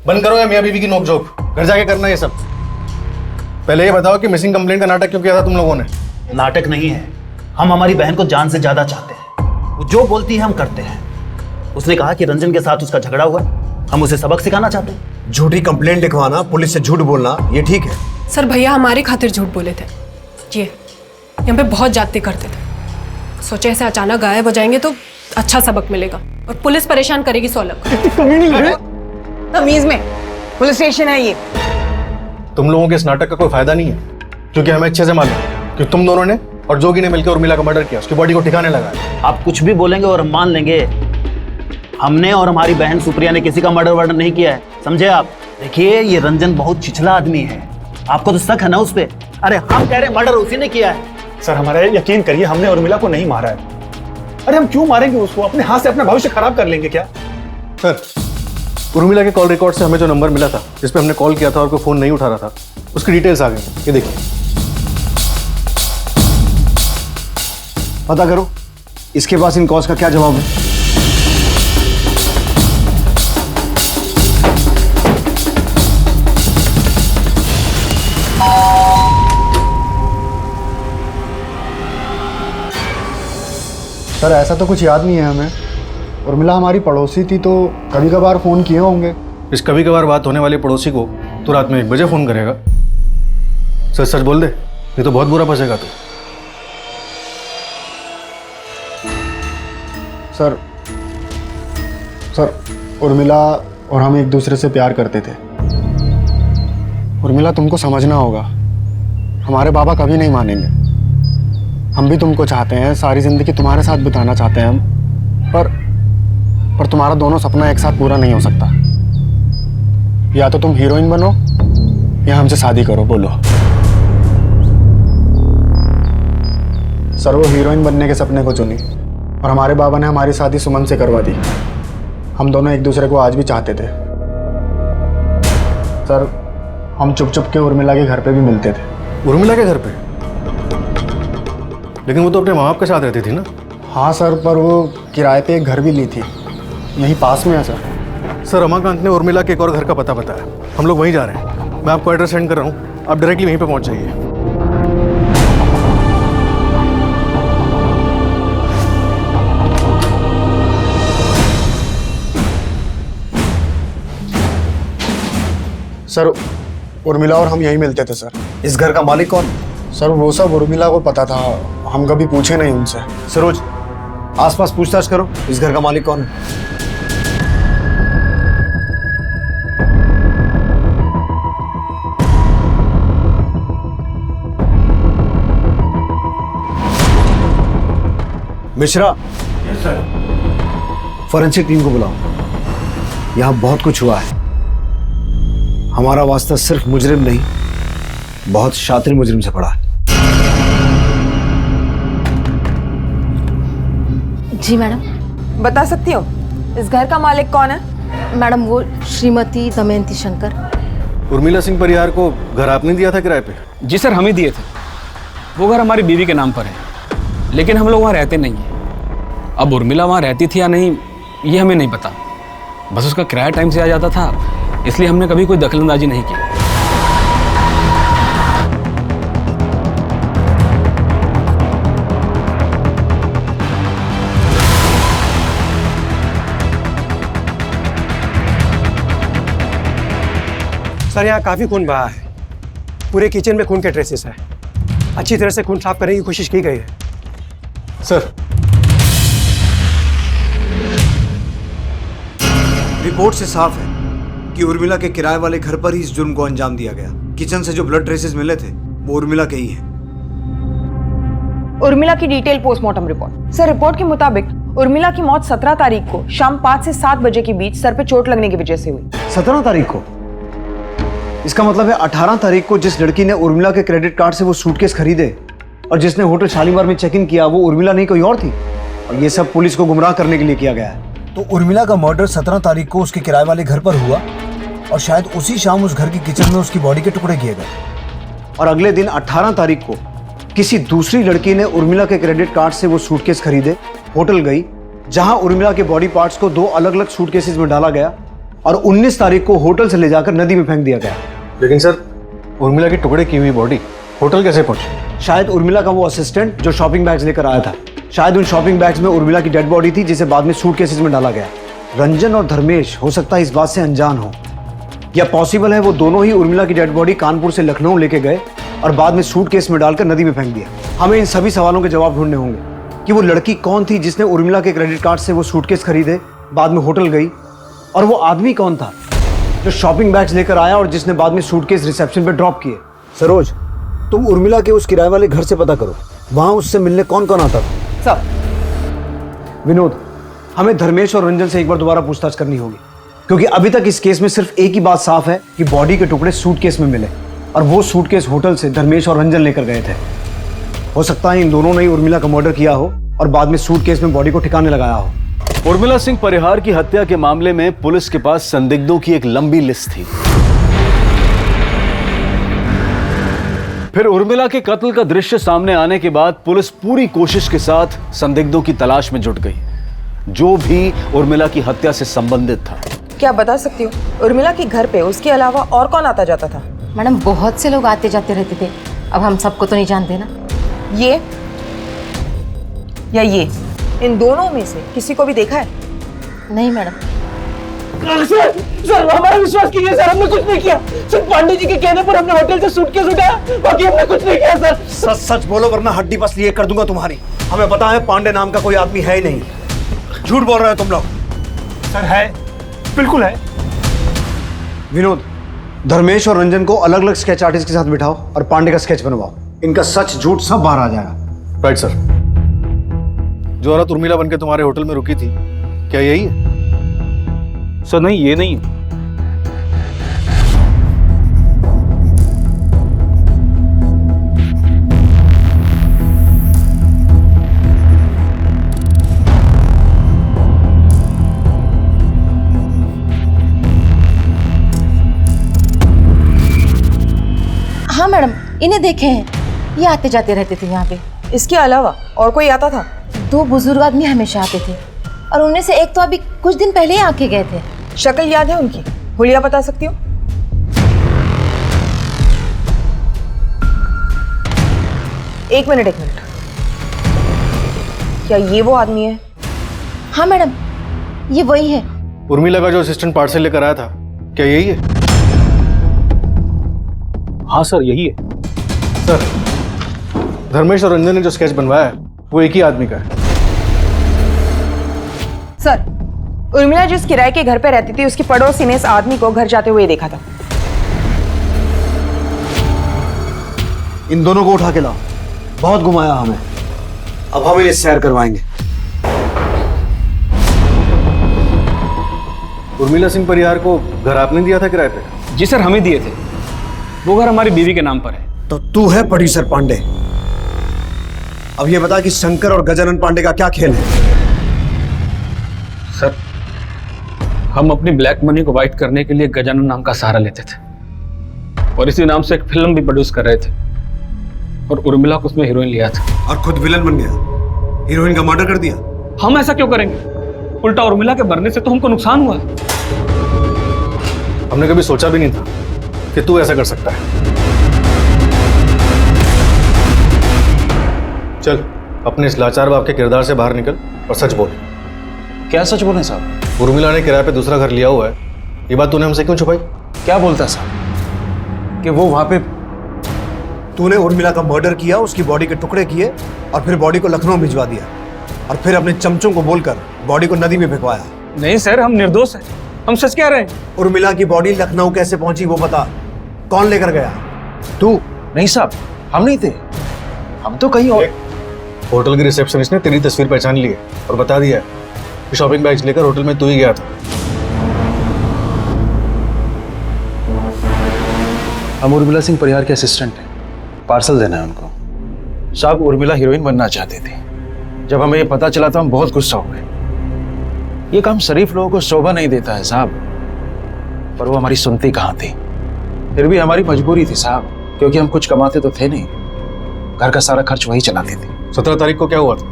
बंद करो या मियां बीवी की नोकझोंक, घर जाके करना ये सब। पहले ये बताओ कि मिसिंग कंप्लेंट का नाटक क्यों किया था तुम लोगों ने? नाटक नहीं है, हम हमारी बहन को जान से ज्यादा चाहते हैं। वो जो बोलती है हम करते हैं। उसने कहा कि रंजन के साथ उसका झगड़ा हुआ, हम उसे सबक सिखाना चाहते हैं। झूठी कंप्लेंट लिखवाना, पुलिस से झूठ बोलना, ये ठीक है? सर भैया हमारी खातिर झूठ बोले थे, ये हम पे बहुत जाती करते थे। सोचे ऐसे अचानक गायब हो जाएंगे तो अच्छा सबक मिलेगा और पुलिस परेशान करेगी 100 लाख। तमीज में, पुलिस स्टेशन है ये। तुम लोगों के इस नाटक का कोई फायदा नहीं है, क्योंकि हमें अच्छे से मालूम है कि तुम दोनों ने और जोगी ने मिलकर उर्मिला का मर्डर किया, उसकी बॉडी को ठिकाने लगाया। आप कुछ भी बोलेंगे और हम मान लेंगे। हमने और हमारी बहन सुप्रिया ने किसी का मर्डर नहीं किया है, समझे आप? देखिए ये रंजन बहुत छिछला आदमी है, आपको तो शक है ना उस पर? अरे हम कह रहे मर्डर उसी ने किया है। सर हमारा यकीन करिए, हमने उर्मिला को नहीं मारा है। अरे हम क्यों मारेंगे उसको? अपने हाथ से अपना भविष्य खराब कर लेंगे क्या? सर, उर्मिला के कॉल रिकॉर्ड से हमें जो नंबर मिला था जिस पे हमने कॉल किया था और कोई फोन नहीं उठा रहा था, उसकी डिटेल्स आ गई। ये देखिए, पता करो इसके पास इन कॉल्स का क्या जवाब है। सर ऐसा तो कुछ याद नहीं है हमें। उर्मिला हमारी पड़ोसी थी तो कभी कभार फ़ोन किए होंगे। इस कभी कभार बात होने वाली पड़ोसी को तो रात में 1 बजे फ़ोन करेगा? सच सच बोल दे, ये तो बहुत बुरा फंसेगा तू। सर उर्मिला और हम एक दूसरे से प्यार करते थे। उर्मिला तुमको समझना होगा, हमारे बाबा कभी नहीं मानेंगे। हम भी तुमको चाहते हैं, सारी जिंदगी तुम्हारे साथ बिताना चाहते हैं हम, पर तुम्हारा दोनों सपना एक साथ पूरा नहीं हो सकता। या तो तुम हीरोइन बनो या हमसे शादी करो, बोलो। सर वो हीरोइन बनने के सपने को चुनी और हमारे बाबा ने हमारी शादी सुमन से करवा दी। हम दोनों एक दूसरे को आज भी चाहते थे। सर हम चुप चुप के उर्मिला के घर पे भी मिलते थे। उर्मिला के घर पे? लेकिन वो तो अपने माँ बाप के साथ रहती थी ना। हाँ सर, पर वो किराए पे एक घर भी ली थी, यहीं पास में है सर। सर रमाकांत ने उर्मिला के एक और घर का पता बताया, हम लोग वहीं जा रहे हैं। मैं आपको एड्रेस सेंड कर रहा हूँ, आप डायरेक्टली वहीं पे पहुँच जाइए। सर उर्मिला और हम यहीं मिलते थे सर। इस घर का मालिक कौन? सर वो सब उर्मिला को पता था, हम कभी पूछे नहीं उनसे। सरोज आसपास पूछताछ करो, इस घर का मालिक कौन है? Mishra. Yes sir. Forensic team को बुलाओ। यहां बहुत कुछ हुआ है। हमारा वास्ता सिर्फ मुजरिम नहीं, बहुत शातिर मुजरिम से पड़ा है। जी मैडम। बता सकती हो इस घर का मालिक कौन है? मैडम वो श्रीमती दमयंती शंकर। उर्मिला सिंह परिहार को घर आपने दिया था किराए पे? जी सर, हम ही दिए थे। वो घर हमारी बीवी के नाम पर है, लेकिन हम लोग वहाँ रहते नहीं हैं। अब उर्मिला वहाँ रहती थी या नहीं ये हमें नहीं पता, बस उसका किराया टाइम से आ जाता था, इसलिए हमने कभी कोई दखलंदाजी नहीं की। सर यहाँ काफी खून बहा है, पूरे किचन में खून के ट्रेसेस हैं। अच्छी तरह से खून साफ करने की कोशिश की गई है। सर रिपोर्ट से साफ है कि उर्मिला के किराए वाले घर पर ही इस जुर्म को अंजाम दिया गया। किचन से जो ब्लड ट्रेसेस मिले थे वो उर्मिला के ही हैं। उर्मिला की detail postmortem report. Sir report के मुताबिक उर्मिला की मौत 17 तारीख को शाम 5 से 7 बजे के बीच सर पे चोट लगने की वजह से हुई। 17 तारीख को? इसका मतलब है 18 तारीख को जिस लड़की ने उर्मिला के क्रेडिट कार्ड से वो सूटकेस खरीदे और जिसने होटल शालीमार में चेक इन किया वो उर्मिला नहीं कोई और थी, और ये सब पुलिस को गुमराह करने के लिए किया गया है। तो उर्मिला का मर्डर 17 तारीख को उसके किराए वाले घर पर हुआ और शायद उसी शाम उस घर की किचन में उसकी बॉडी के टुकड़े किए गए, और अगले दिन 18 तारीख को किसी दूसरी लड़की ने उर्मिला के क्रेडिट कार्ड से वो सूटकेस खरीदे, होटल गई जहां उर्मिला के बॉडी पार्ट्स को 2 अलग अलग सूटकेसेस में डाला गया और 19 तारीख को होटल से ले जाकर नदी में फेंक दिया गया। लेकिन सर उर्मिला की टुकड़े की हुई बॉडी होटल कैसे पहुंची? शायद उर्मिला का वो असिस्टेंट जो शॉपिंग बैग्स लेकर आया था, शायद उन शॉपिंग बैग्स में उर्मिला की डेड बॉडी थी जिसे बाद में सूटकेसेस में डाला गया। रंजन और धर्मेश हो सकता है इस बात से अनजान हो, या पॉसिबल है वो दोनों ही उर्मिला की डेड बॉडी कानपुर से लखनऊ लेके गए और बाद में सूटकेस में डालकर नदी में फेंक दिया। हमें इन सभी सवालों के जवाब ढूंढने होंगे कि वो लड़की कौन थी जिसने उर्मिला के क्रेडिट कार्ड से वो सूटकेस खरीदे, बाद में होटल गई, और वो आदमी कौन था जो शॉपिंग बैग्स लेकर आया और जिसने बाद में सूटकेस रिसेप्शन पे ड्रॉप किए। सरोज तुम उर्मिला के उस किराए वाले घर से पता करो, वहां उससे मिलने कौन कौन आता था। सब विनोद, हमें धर्मेश और रंजन से एक बार दोबारा पूछताछ करनी होगी, क्योंकि अभी तक इस केस में सिर्फ एक ही बात साफ है कि बॉडी के टुकड़े सूटकेस में मिले और वो सूटकेस होटल से धर्मेश और रंजन लेकर गए थे। हो सकता है इन दोनों ने ही उर्मिला का मर्डर किया हो और बाद में सूटकेस में बॉडी को ठिकाने लगाया हो। उर्मिला सिंह परिहार की हत्या के मामले में पुलिस के पास संदिग्धों की एक लंबी लिस्ट थी। फिर उर्मिला के कत्ल का दृश्य सामने आने के बाद पुलिस पूरी कोशिश के साथ संदिग्धों की तलाश में जुट गई, जो भी उर्मिला की हत्या से संबंधित था। क्या बता सकती हो उर्मिला के घर पे उसके अलावा और कौन आता जाता था? मैडम बहुत से लोग आते जाते रहते थे, अब हम सबको तो नहीं जानते ना। ये या ये, इन दोनों में से किसी को भी देखा है? नहीं मैडम। सर हमारा विश्वास कीजिए सर, हमने कुछ नहीं किया। सिर्फ पांडे जी के कहने पर हमने होटल से सूटकेस उठाया, बाकी हमने कुछ नहीं किया सर। सच सच बोलो वरना हड्डी बस लिए कर दूंगा तुम्हारी। हमें पता है पांडे नाम का कोई आदमी है ही नहीं। झूठ बोल रहे हो तुम लोग। सर है, बिल्कुल है। विनोद, धर्मेश और रंजन को अलग अलग स्केच आर्टिस्ट के साथ बिठाओ और पांडे का स्केच बनवाओ। इनका सच झूठ सब बाहर आ जाएगा। Right sir. जो औरत उर्मिला बनके तुम्हारे होटल में रुकी थी, क्या यही है? सर नहीं, ये नहीं है। हाँ मैडम, इन्हें देखे हैं, ये आते जाते रहते थे यहाँ पे। इसके अलावा और कोई आता था? 2 बुजुर्ग आदमी हमेशा आते थे और उनमें से एक तो अभी कुछ दिन पहले ही आके गए थे। शक्ल याद है उनकी? हुलिया बता सकती हो? एक मिनट। क्या ये वो आदमी है? हाँ मैडम, ये वही है। उर्मिला का जो असिस्टेंट पार्सल लेकर आया था, क्या यही है? हाँ सर, यही है। सर, धर्मेश और रंजन ने जो स्केच बनवाया है वो एक ही आदमी का है। सर, उर्मिला जिस किराए के घर पे रहती थी उसकी पड़ोसी ने इस आदमी को घर जाते हुए देखा था। इन दोनों को उठा के लाओ, बहुत घुमाया हमें, अब हम इन्हें सैर करवाएंगे। उर्मिला सिंह परिहार को घर आपने दिया था किराए पे? जी सर, हमें दिए थे। वो घर हमारी बीवी के नाम पर है। तो तू है प्रोड्यूसर पांडे। अब ये बता कि शंकर और गजानन पांडे का क्या खेल है? सर, हम अपनी ब्लैक मनी को वाइट करने के लिए गजानन नाम का सहारा लेते थे और इसी नाम से एक फिल्म भी प्रोड्यूस कर रहे थे और उर्मिला को उसमें हीरोइन लिया था। और खुद विलन बन गया, हीरोइन का मर्डर कर दिया। हम ऐसा क्यों करेंगे? उल्टा उर्मिला के मरने से तो हमको नुकसान हुआ। हमने कभी सोचा भी नहीं था कि तू ऐसा कर सकता है। चल, अपने इस लाचार बाप के किरदार से बाहर निकल और सच बोल। क्या सच बोले साहब? उर्मिला ने किराए पे दूसरा घर लिया हुआ है, ये बात तूने हमसे क्यों छुपाई? क्या बोलता है साहब कि वो वहां पे? तूने उर्मिला का मर्डर किया, उसकी बॉडी के टुकड़े किए और फिर बॉडी को लखनऊ भिजवा दिया और फिर अपने चमचों को बोलकर बॉडी को नदी में फेंकवाया। नहीं सर, हम निर्दोष हैं, हम सच कह रहे हैं। उर्मिला की बॉडी लखनऊ कैसे पहुंची वो बता, कौन लेकर गया? तू? नहीं साहब, हम नहीं थे, हम तो कहीं और। होटल के रिसेप्शनिस्ट ने तेरी तस्वीर पहचान ली है और बता दिया कि शॉपिंग बैग्स लेकर होटल में तू ही गया था। हम उर्मिला सिंह परिहार के असिस्टेंट हैं, पार्सल देना है उनको। साहब, उर्मिला हीरोइन बनना चाहती थी। जब हमें ये पता चला तो हम बहुत गुस्सा हो गए। ये काम शरीफ लोगों को शोभा नहीं देता है साहब, पर वो हमारी सुनती कहाँ थी। फिर भी हमारी मजबूरी थी साहब, क्योंकि हम कुछ कमाते तो थे नहीं, घर का सारा खर्च वही चलाती थी। 17 तारीख को क्या हुआ था?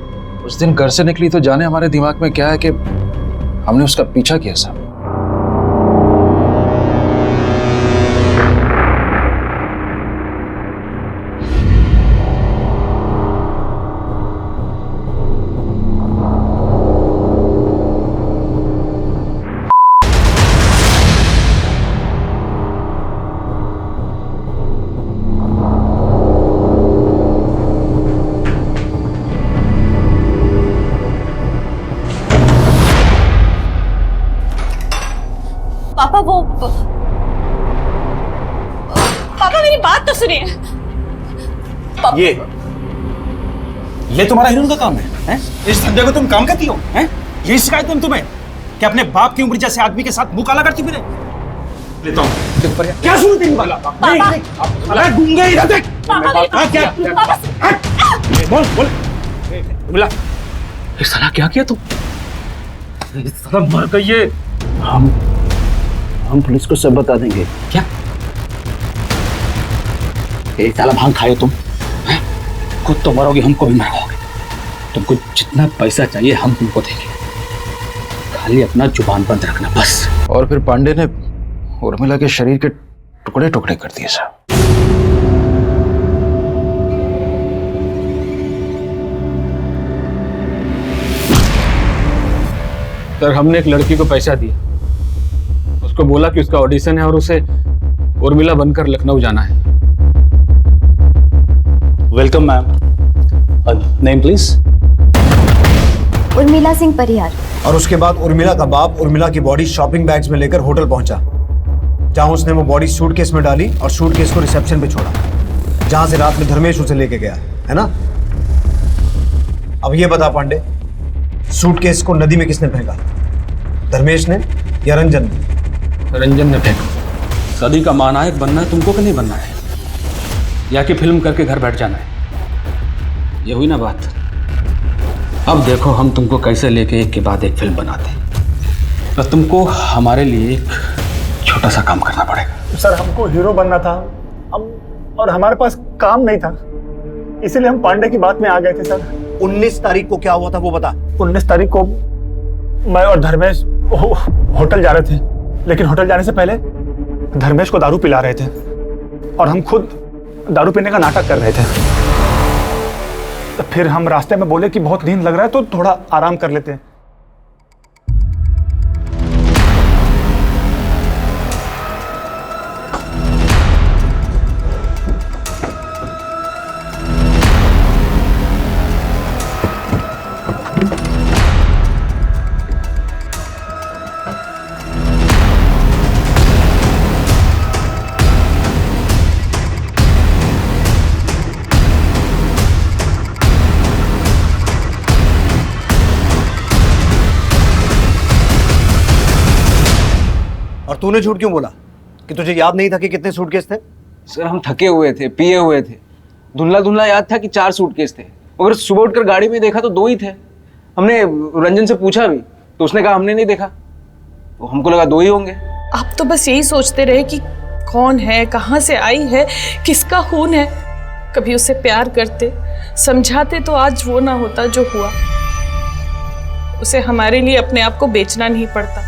उस दिन घर से निकली तो जाने हमारे दिमाग में क्या है कि हमने उसका पीछा किया साहब। पापा पापा मेरी बात तो सुनिए। ये तुम्हारा हीरोइन का काम है? इस धंधे को तुम काम करती हो? हैं? यही शिकायत है तुम्हें कि अपने बाप की उम्र जैसे आदमी के साथ मुंह काला करती फिरे? लेता हूँ। क्या सुनते हैं वाला? अरे गूंगे इधर देख। क्या? बोल बोल। उर्मिला, ये साला क्या किया तू? ये साला मर गई है। हम पुलिस को सब बता देंगे। क्या? एक साला भांग खाए तुम? खुद तो मरोगे, हमको भी मरवाओगे। तुमको जितना पैसा चाहिए हम तुमको देंगे, खाली अपना जुबान बंद रखना बस। और फिर पांडे ने उर्मिला के शरीर के टुकड़े टुकड़े कर दिए साहब। सर, हमने एक लड़की को पैसा दिया, उसको बोला कि उसका ऑडिशन है और उसे उर्मिला बनकर लखनऊ जाना है। Welcome ma'am. Name please? Urmila Singh Parihar. और उसके बाद उर्मिला का बाप उर्मिला की बॉडी शॉपिंग बैग्स में लेकर होटल पहुंचा, जहां उसने वो बॉडी सूटकेस में डाली और सूटकेस को रिसेप्शन पे छोड़ा। जहां से रात में धर्मेश उसे लेके गया, है ना? अब ये बता पांडे, सूटकेस को नदी में किसने फेंका? धर्मेश ने या रंजन ने? रंजन ने फेंका। सदी का महानायक बनना है तुमको कि नहीं बनना है, या कि फिल्म करके घर बैठ जाना है? ये हुई ना बात। अब देखो हम तुमको कैसे लेके एक के बाद एक फिल्म बनाते हैं। तो तुमको हमारे लिए एक छोटा सा काम करना पड़ेगा। सर हमको हीरो बनना था, और हमारे पास काम नहीं था, इसीलिए हम पांडे की बात में आ गए थे सर। 19 तारीख को क्या हुआ था वो बता। 19 तारीख को मैं और धर्मेश होटल जा रहे थे, लेकिन होटल जाने से पहले धर्मेश को दारू पिला रहे थे और हम खुद दारू पीने का नाटक कर रहे थे। तो फिर हम रास्ते में बोले कि बहुत नींद लग रहा है तो थोड़ा आराम कर लेते हैं। और तूने झूठ क्यों बोला कि तुझे याद नहीं था कि कितने सूटकेस थे? सर हम थके हुए थे, पिए हुए थे, धुंधला धुंधला याद था कि 4 सूटकेस थे, मगर सुबह उठकर गाड़ी में देखा तो 2 ही थे। हमने रंजन से पूछा भी तो उसने कहा हमने नहीं देखा, तो हमको लगा 2 ही होंगे। आप तो बस यही सोचते रहे कि कौन है, कहाँ से आई है, किसका खून है। कभी उससे प्यार करते, समझाते तो आज वो ना होता जो हुआ। उसे हमारे लिए अपने आप को बेचना नहीं पड़ता,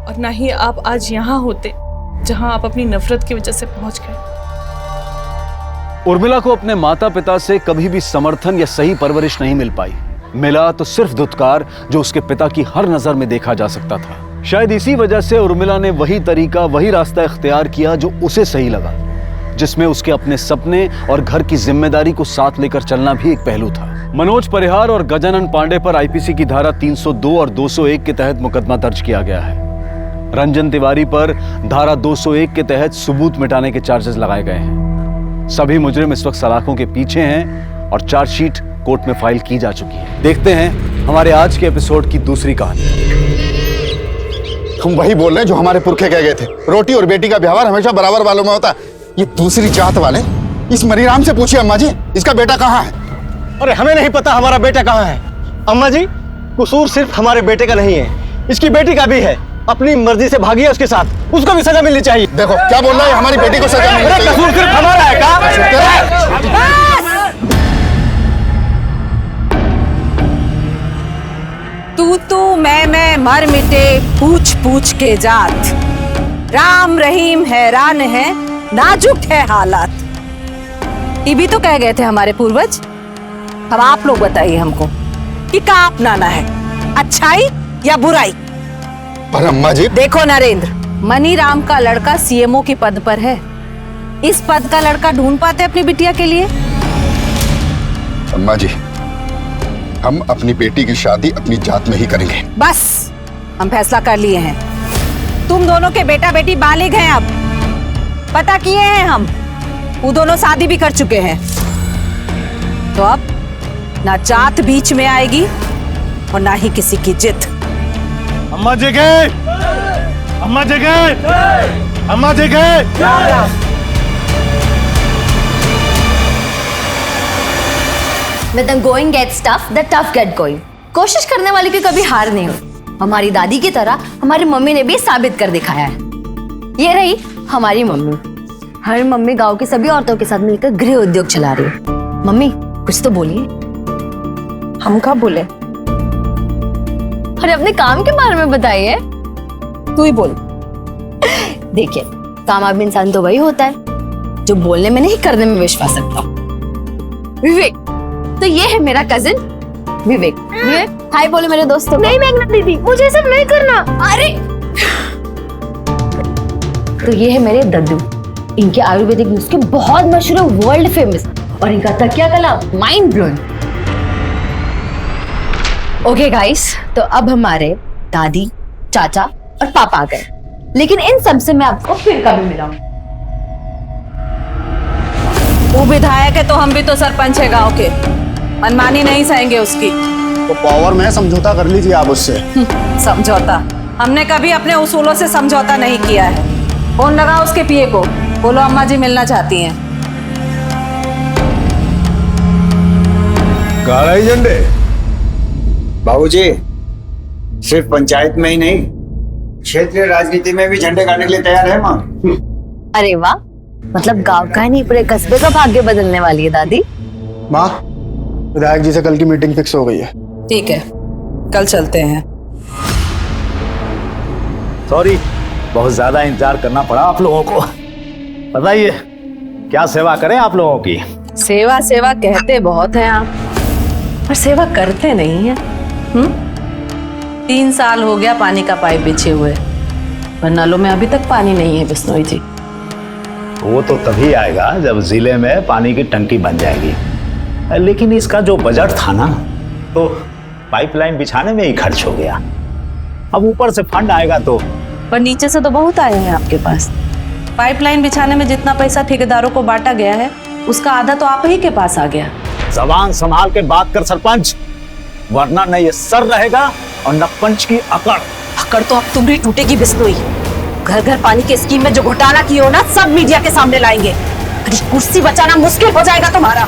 और ना ही आप आज यहाँ होते जहाँ आप अपनी नफरत की वजह से पहुंच गए। उर्मिला को अपने माता पिता से कभी भी समर्थन या सही परवरिश नहीं मिल पाई। मिला तो सिर्फ धुतकार जो उसके पिता की हर नजर में देखा जा सकता था। शायद इसी वजह से उर्मिला ने वही तरीका, वही रास्ता इख्तियार किया जो उसे सही लगा, जिसमें उसके अपने सपने और घर की जिम्मेदारी को साथ लेकर चलना भी एक पहलू था। मनोज परिहार और गजानन पांडे पर आईपीसी की धारा 302 और 201 के तहत मुकदमा दर्ज किया गया है। रंजन तिवारी पर धारा 201 के तहत सबूत मिटाने के चार्जेस लगाए गए हैं। सभी मुजरिम इस वक्त सलाखों के पीछे हैं और चार्जशीट कोर्ट में फाइल की जा चुकी है। देखते हैं हमारे आज के एपिसोड की दूसरी कहानी। तुम वही बोल रहे हैं जो हमारे पुरखे कह गए थे, रोटी और बेटी का व्यवहार हमेशा बराबर वालों में होता है। ये दूसरी जात वाले, इस मनीराम से पूछिए अम्मा जी, इसका बेटा कहाँ है? अरे हमें नहीं पता हमारा बेटा कहाँ है। अम्मा जी, कसूर सिर्फ हमारे बेटे का नहीं है, इसकी बेटी का भी है। अपनी मर्जी से भागी है उसके साथ, उसको भी सजा मिलनी चाहिए। देखो क्या बोल रहा है, हमारी बेटी को सजा मिलनी चाहिए। कसूर सिर्फ हमारा है का? तू मैं मर मिटे पूछ पूछ के जात। राम रहीम हैरान है, नाजुक है हालात। ये भी तो कह गए थे हमारे पूर्वज। अब आप लोग बताइए हमको कि क्या अपनाना है, अच्छाई या बुराई? पर अम्मा जी देखो नरेंद्र, मनीराम का लड़का सीएमओ के पद पर है। इस पद का लड़का ढूंढ पाते अपनी बिटिया के लिए? अम्मा जी, हम अपनी बेटी की शादी अपनी जात में ही करेंगे। बस हम फैसला कर लिए हैं। तुम दोनों के बेटा बेटी बालिग हैं, अब पता किए हैं हम, वो दोनों शादी भी कर चुके हैं। तो अब ना जात बीच में आएगी और ना ही किसी की जिद। अम्मा जी गए, अम्मा जी गए, अम्मा जी गए। When the going gets tough, the tough get going. कोशिश करने वाले की कभी हार नहीं होती। हमारी दादी की तरह हमारी मम्मी ने भी साबित कर दिखाया है। ये रही हमारी मम्मी। हर मम्मी गांव की सभी औरतों के साथ मिलकर गृह उद्योग चला रही है। मम्मी कुछ तो बोलिए। हम कब बोले? अरे अपने काम के बारे में बताइए। तू ही बोल। देखिए, कामयाब इंसान तो वही होता है जो बोलने में नहीं करने में विश्वास रखता। विवेक, तो ये है मेरा कजिन विवेक। विवेक हाय बोले मेरे दोस्तों। नहीं मेघना दीदी, मुझे सब नहीं करना। अरे तो ये है मेरे दद्दू। इनके आयुर्वेदिक नुस्खे बहुत मशहूर है, वर्ल्ड फेमस, और इनका तकिया कला माइंड ब्लोइंग। ओके गाइस, तो अब हमारे दादी, चाचा और पापा आ गए, लेकिन इन सब से मैं आपको फिर कभी मिलाऊंगी। तू विधायक है तो हम भी तो सरपंच है गांव के, मनमानी नहीं सहेंगे उसकी। तो पावर में समझौता कर लीजिए आप उससे। समझौता? हमने कभी अपने उसूलों से समझौता नहीं किया है। फोन लगा उसके पीए को, बोलो अम्मा जी मिलना चाहती हैं। काला झंडे बाबूजी, सिर्फ पंचायत में ही नहीं, क्षेत्रीय राजनीति में भी झंडे गाड़ने के लिए तैयार है माँ। अरे वाह, मतलब गांव का ही नहीं पूरे कस्बे का भाग्य बदलने वाली है दादी। माँ, विधायक जी से कल की मीटिंग फिक्स हो गई है। ठीक है, कल चलते हैं। सॉरी, बहुत ज्यादा इंतजार करना पड़ा आप लोगों को। बताइए क्या सेवा करें आप लोगों की? सेवा सेवा कहते बहुत हैं आप, पर सेवा करते नहीं है। 3 साल हो गया पानी का पाइप बिछे हुए, पर नलों में अभी तक पानी नहीं है बिश्नोई जी। वो तो तभी आएगा जब जिले में पानी की टंकी बन जाएगी। लेकिन इसका जो बजट था ना, तो पाइपलाइन बिछाने में ही खर्च हो गया। अब ऊपर से फंड आएगा तो। पर नीचे से तो बहुत आए हैं आपके पास। पाइपलाइन बिछाने में जितना पैसा ठेकेदारों को बांटा गया है, उसका आधा तो आप ही के पास आ गया। जबान संभाल के बात कर सरपंच, वरना न ये सर रहेगा और न पंच की अकड़। अकड़ तो अब तुम्हारी टूटेगी बिश्नोई। घर घर पानी के स्कीम में जो घोटाला किए हो ना, सब मीडिया के सामने लाएंगे। कुर्सी बचाना मुश्किल हो जाएगा तुम्हारा।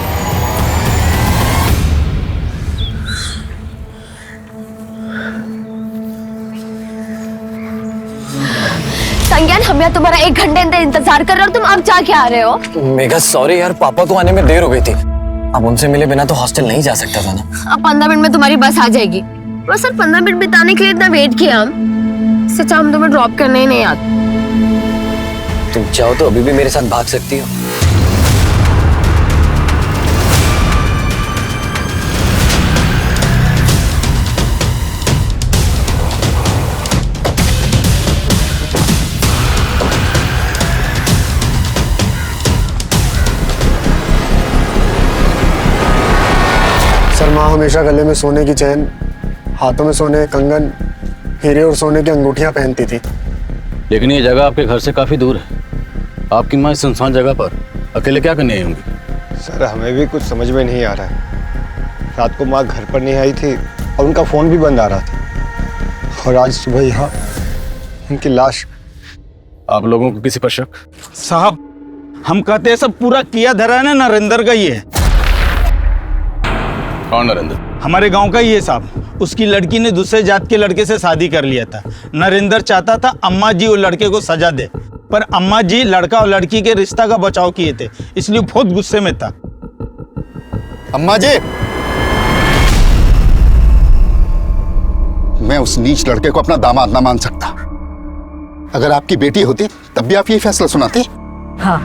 संज्ञान, हम यहाँ तुम्हारा 1 घंटे इंतजार कर रहे हो, तुम अब जाके आ रहे हो। मेघा सॉरी यार, पापा को आने में देर हो गई थी। अब उनसे मिले बिना तो हॉस्टल नहीं जा सकता था ना। अब 15 मिनट में तुम्हारी बस आ जाएगी। बस सर 15 मिनट बिताने के लिए इतना वेट किया हम। सच हम तुम्हें ड्रॉप करने ही नहीं आते। तुम चाहो तो अभी भी मेरे साथ भाग सकती हो। सर, माँ हमेशा गले में सोने की चैन, हाथों में सोने के कंगन, हीरे और सोने की अंगूठियां पहनती थी। लेकिन ये जगह आपके घर से काफी दूर है। आपकी माँ इस सुनसान जगह पर अकेले क्या करने आई होंगी? सर, हमें भी कुछ समझ में नहीं आ रहा है। रात को माँ घर पर नहीं आई थी और उनका फोन भी बंद आ रहा था, और आज सुबह यहाँ उनकी लाश। आप लोगों को किसी पर शक? साहब, हम कहते हैं सब पूरा किया धरा है ना नरेंद्र का ही है। कौन नरेंद्र? हमारे गांव का ही है साहब। उसकी लड़की ने दूसरे जात के लड़के से शादी कर लिया था। नरेंद्र चाहता था अम्मा जी और लड़के को सजा दे, पर अम्मा जी लड़का और लड़की के रिश्ता का बचाव किए थे, इसलिए बहुत गुस्से में था। अम्मा जी, मैं उस नीच लड़के को अपना दामाद ना मान सकता। अगर आपकी बेटी होती तब भी आप यही फैसला सुनाते? हाँ,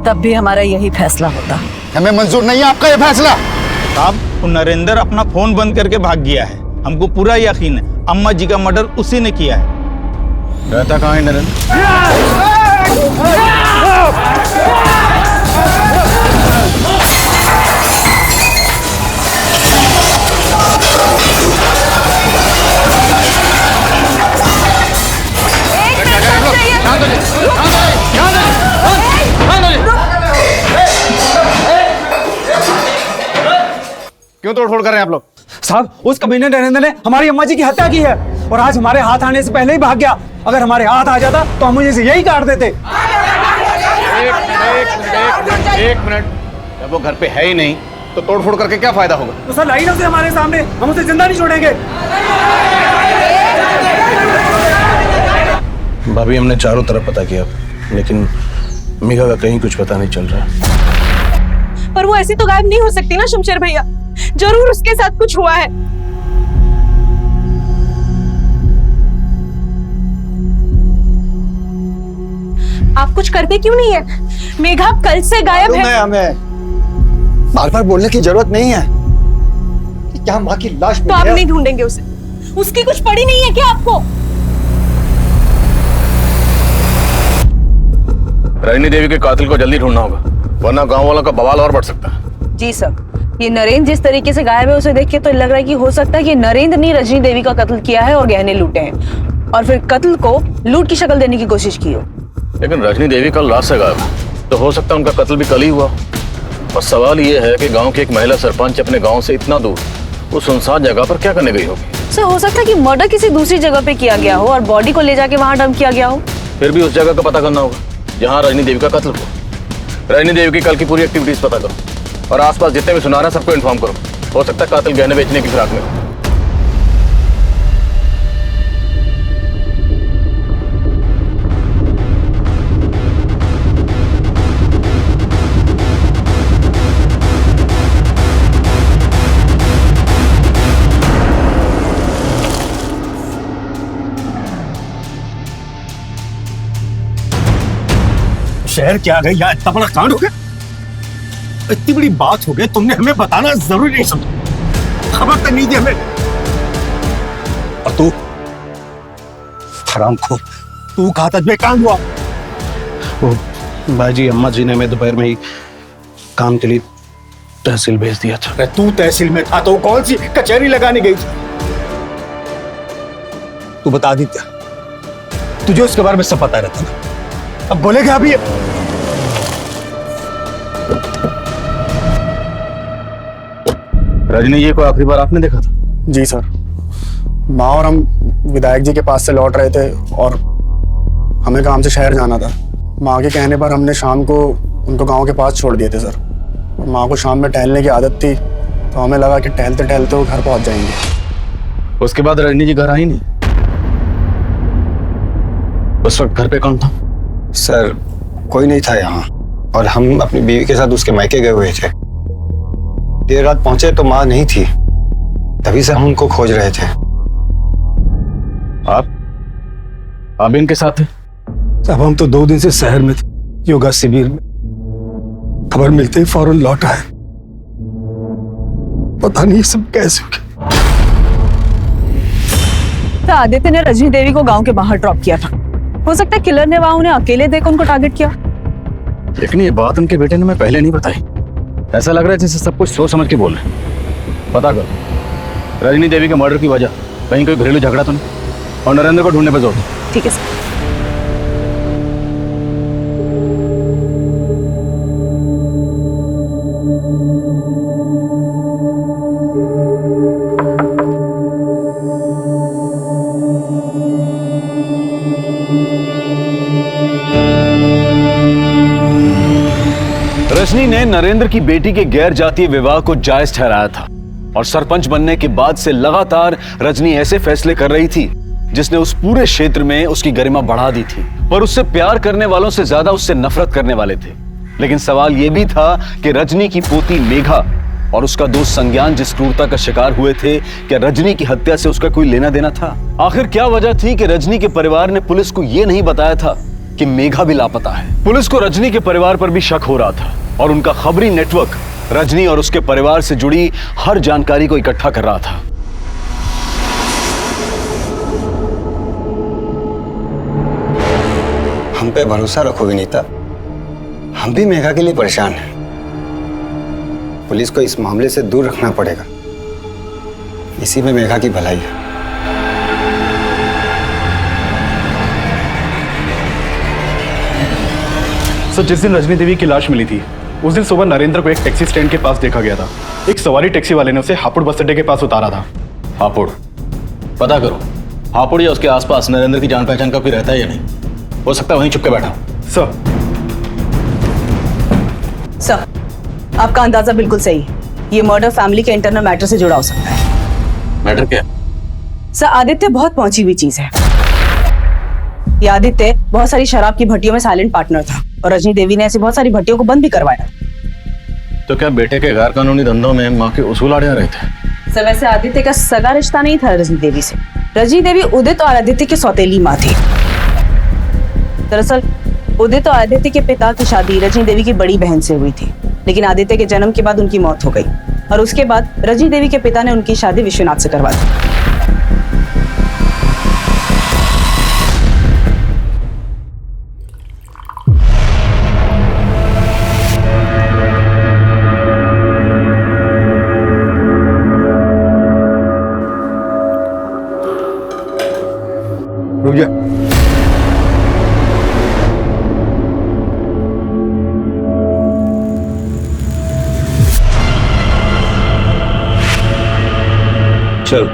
तब भी हमारा यही फैसला होता। हमें मंजूर नहीं है आपका ये फैसला। साहब, नरेंद्र अपना फोन बंद करके भाग गया है। हमको पूरा यकीन है अम्मा जी का मर्डर उसी ने किया है। रहता कहाँ है नरेंद्र? क्यों तोड़फोड़ कर रहे हैं आप लोग? साहब, उस कमीने नरेंद्र ने हमारी अम्मा जी की हत्या की है और आज हमारे हाथ आने से पहले ही भाग गया। अगर हमारे हाथ आ जाता तो हम मुझे यही काट देते। एक मिनट, जब वो घर पे है ही नहीं तो तोड़फोड़ करके क्या फायदा होगा? तो सर लाई ना उसे हमारे सामने, हम उसे जिंदा नहीं छोड़ेंगे। भाभी, हमने चारों तरफ पता किया, लेकिन मेघा का कहीं कुछ पता नहीं चल रहा। पर वो ऐसी तो गायब नहीं हो सकती ना शमशेर भैया, जरूर उसके साथ कुछ हुआ है। आप कुछ करते क्यों नहीं है? मेघा कल से गायब है। हमें बार बार बोलने की जरूरत नहीं है कि क्या माँ की लाश तो आप नहीं ढूंढेंगे उसे? उसकी कुछ पड़ी नहीं है क्या आपको? रजनी देवी के कातिल को जल्दी ढूंढना होगा, वरना गांव वालों का बवाल और बढ़ सकता है। जी सर, ये नरेंद्र जिस तरीके से गायब है उसे देख के तो लग रहा है कि हो सकता है कि नरेंद्र ने रजनी देवी का कत्ल किया है और गहने लूटे हैं और फिर कत्ल को लूट की शक्ल देने की कोशिश की हो। लेकिन रजनी देवी कल रात से गायब है, तो हो सकता है उनका कत्ल भी कल ही हुआ। और सवाल ये है कि गांव की एक महिला सरपंच अपने गांव से इतना दूर उस सुनसान जगह पर क्या करने गई होगी। सर हो सकता है कि मर्डर किसी दूसरी जगह पे किया गया हो और बॉडी को ले जाके वहां डंप किया गया हो। फिर भी उस जगह का पता करना होगा जहाँ रजनी देवी का कत्ल हुआ। रजनी देवी की कल की पूरी एक्टिविटीज पता करो और आसपास जितने भी सुनार हैं सबको इन्फॉर्म करो। हो सकता है कातिल गहने बेचने की फिराक में हो। शहर क्या गई यार, इतना बड़ा कांड हो गया, इतनी बड़ी बात हो गई, तुमने हमें बताना जरूरी नहीं समझा, खबर तक नहीं दी हमें। और तू हरामखोर, तू कहा था बेकाम हुआ। वो बाजी अम्मा जी ने हमें दोपहर में ही काम के लिए तहसील भेज दिया था। अरे तू तहसील में था तो कौन सी कचहरी लगाने गई थी? तू बता दी क्या, तुझे उसके बारे में सब पता रहता ना, अब बोलेगा अभी। रजनी ये को आखिरी बार आपने देखा था? जी सर, माँ और हम विधायक जी के पास से लौट रहे थे और हमें काम से शहर जाना था। माँ के कहने पर हमने शाम को उनको गांव के पास छोड़ दिए थे सर। और माँ को शाम में टहलने की आदत थी तो हमें लगा कि टहलते टहलते वो घर पहुंच जाएंगे। उसके बाद रजनी जी घर आई नहीं? उस वक्त घर पे कौन था? सर कोई नहीं था यहाँ और हम अपनी बीवी के साथ उसके मायके गए हुए थे। देर रात पहुंचे तो माँ नहीं थी, तभी से हम उनको खोज रहे थे। आप इनके साथ थे? अब हम तो 2 दिन से शहर में थे, योगा शिविर में। खबर मिलते ही फौरन लौट आए। पता नहीं सब कैसे हो गया। तो आदित्य ने रजनी देवी को गांव के बाहर ड्रॉप किया था। हो सकता है किलर ने वहां उन्हें अकेले देख उनको टारगेट किया। लेकिन ये बात उनके बेटे ने मैं पहले नहीं बताई। ऐसा लग रहा है जैसे सब कुछ सोच समझ के बोल रहे हैं। पता करो रजनी देवी के मर्डर की वजह कहीं कोई घरेलू झगड़ा तो नहीं, और नरेंद्र को ढूंढने पर जोर दो। ठीक है सर। रजनी ने नरेंद्र की बेटी के गैर जातीय विवाह को जायज ठहराया था और सरपंच बनने के बाद से लगातार रजनी ऐसे फैसले कर रही थी जिसने उस पूरे क्षेत्र में उसकी गरिमा बढ़ा दी थी। पर उससे प्यार करने वालों से ज्यादा उससे नफरत करने वाले थे। लेकिन सवाल यह भी था कि रजनी की पोती मेघा और उसका दोस्त संज्ञान जिस क्रूरता का शिकार हुए थे, क्या रजनी की हत्या से उसका कोई लेना देना था? आखिर क्या वजह थी कि रजनी के परिवार ने पुलिस को यह नहीं बताया था कि मेघा भी लापता है? पुलिस को रजनी के परिवार पर भी शक हो रहा था और उनका खबरी नेटवर्क रजनी और उसके परिवार से जुड़ी हर जानकारी को इकट्ठा कर रहा था। हम पे भरोसा रखो विनीता, हम भी मेघा के लिए परेशान हैं। पुलिस को इस मामले से दूर रखना पड़ेगा, इसी में मेघा की भलाई है। सर जिस दिन रजनी देवी की लाश मिली थी उस दिन सुबह नरेंद्र को एक टैक्सी स्टैंड के पास देखा गया था। एक सवारी टैक्सी वाले ने उसे हापुड़ बस अड्डे के पास उतारा था। हापुड़ पता करो, हापुड़ या उसके आसपास नरेंद्र की जान पहचान का कोई रहता है या नहीं? हो सकता है वहीं चुपके बैठा। सर आपका अंदाजा बिल्कुल सही है। ये मर्डर फैमिली के इंटरनल मैटर से जुड़ा हो सकता है। मैटर क्या? सर आदित्य बहुत पहुंची हुई चीज है। ये आदित्य बहुत सारी शराब की भट्टियों में साइलेंट पार्टनर था और रजनी देवी ने ऐसी बहुत सारी भट्टियों को बंद भी करवाया। तो क्या बेटे के गैर कानूनी धंधों में माँ के उसूल आड़े आ रहे थे? सर वैसे आदित्य का सगा रिश्ता नहीं था रजनी देवी से। रजनी देवी उदित और आदित्य की सौतेली माँ थी। दरअसल उदित और आदित्य के पिता की शादी रजनी देवी की बड़ी बहन से हुई थी, लेकिन आदित्य के जन्म के बाद उनकी मौत हो गई और उसके बाद रजनी देवी के पिता ने उनकी शादी विश्वनाथ से करवा दी। रुक जा। चल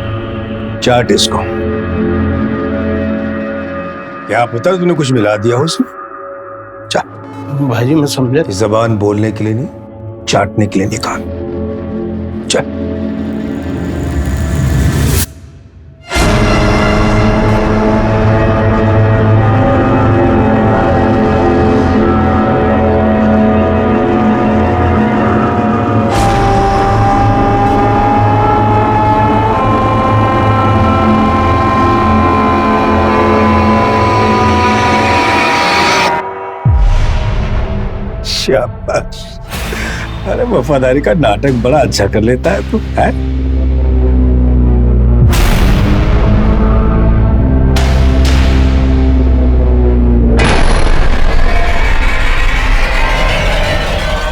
चाट इसको। क्या पता तूने कुछ मिला दिया हो उसमें। भाई मैं समझा। जबान बोलने के लिए नहीं, चाटने के लिए निकाल। चल। शाबाश। अरे वफादारी का नाटक बड़ा अच्छा कर लेता है तू, है?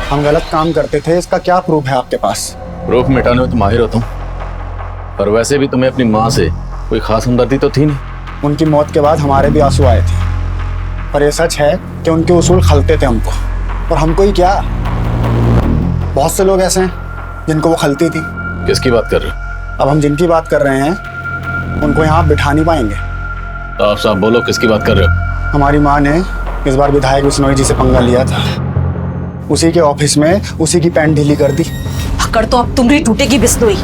हम गलत काम करते थे, इसका क्या प्रूफ है आपके पास? प्रूफ मिटाने में तो माहिर हो तुम, पर वैसे भी तुम्हें अपनी माँ से कोई खास हमदर्दी तो थी नहीं। उनकी मौत के बाद हमारे भी आंसू आए थे, पर यह सच है कि उनके उसूल खलते थे हमको, और हमको ही क्या, बहुत से लोग ऐसे हैं जिनको वो खलती थी। किसकी बात कर रहे हो? अब हम जिनकी बात कर रहे हैं उनको यहाँ आप बिठा नहीं पाएंगे। तो आप साहब बोलो, किसकी बात कर रहे हो? हमारी माँ ने इस बार विधायक बिश्नोई जी से पंगा लिया था, उसी के ऑफिस में उसी की पैंट ढीली कर दी। अकड़ तो अब तुम्हारी टूटेगी बिश्नोई।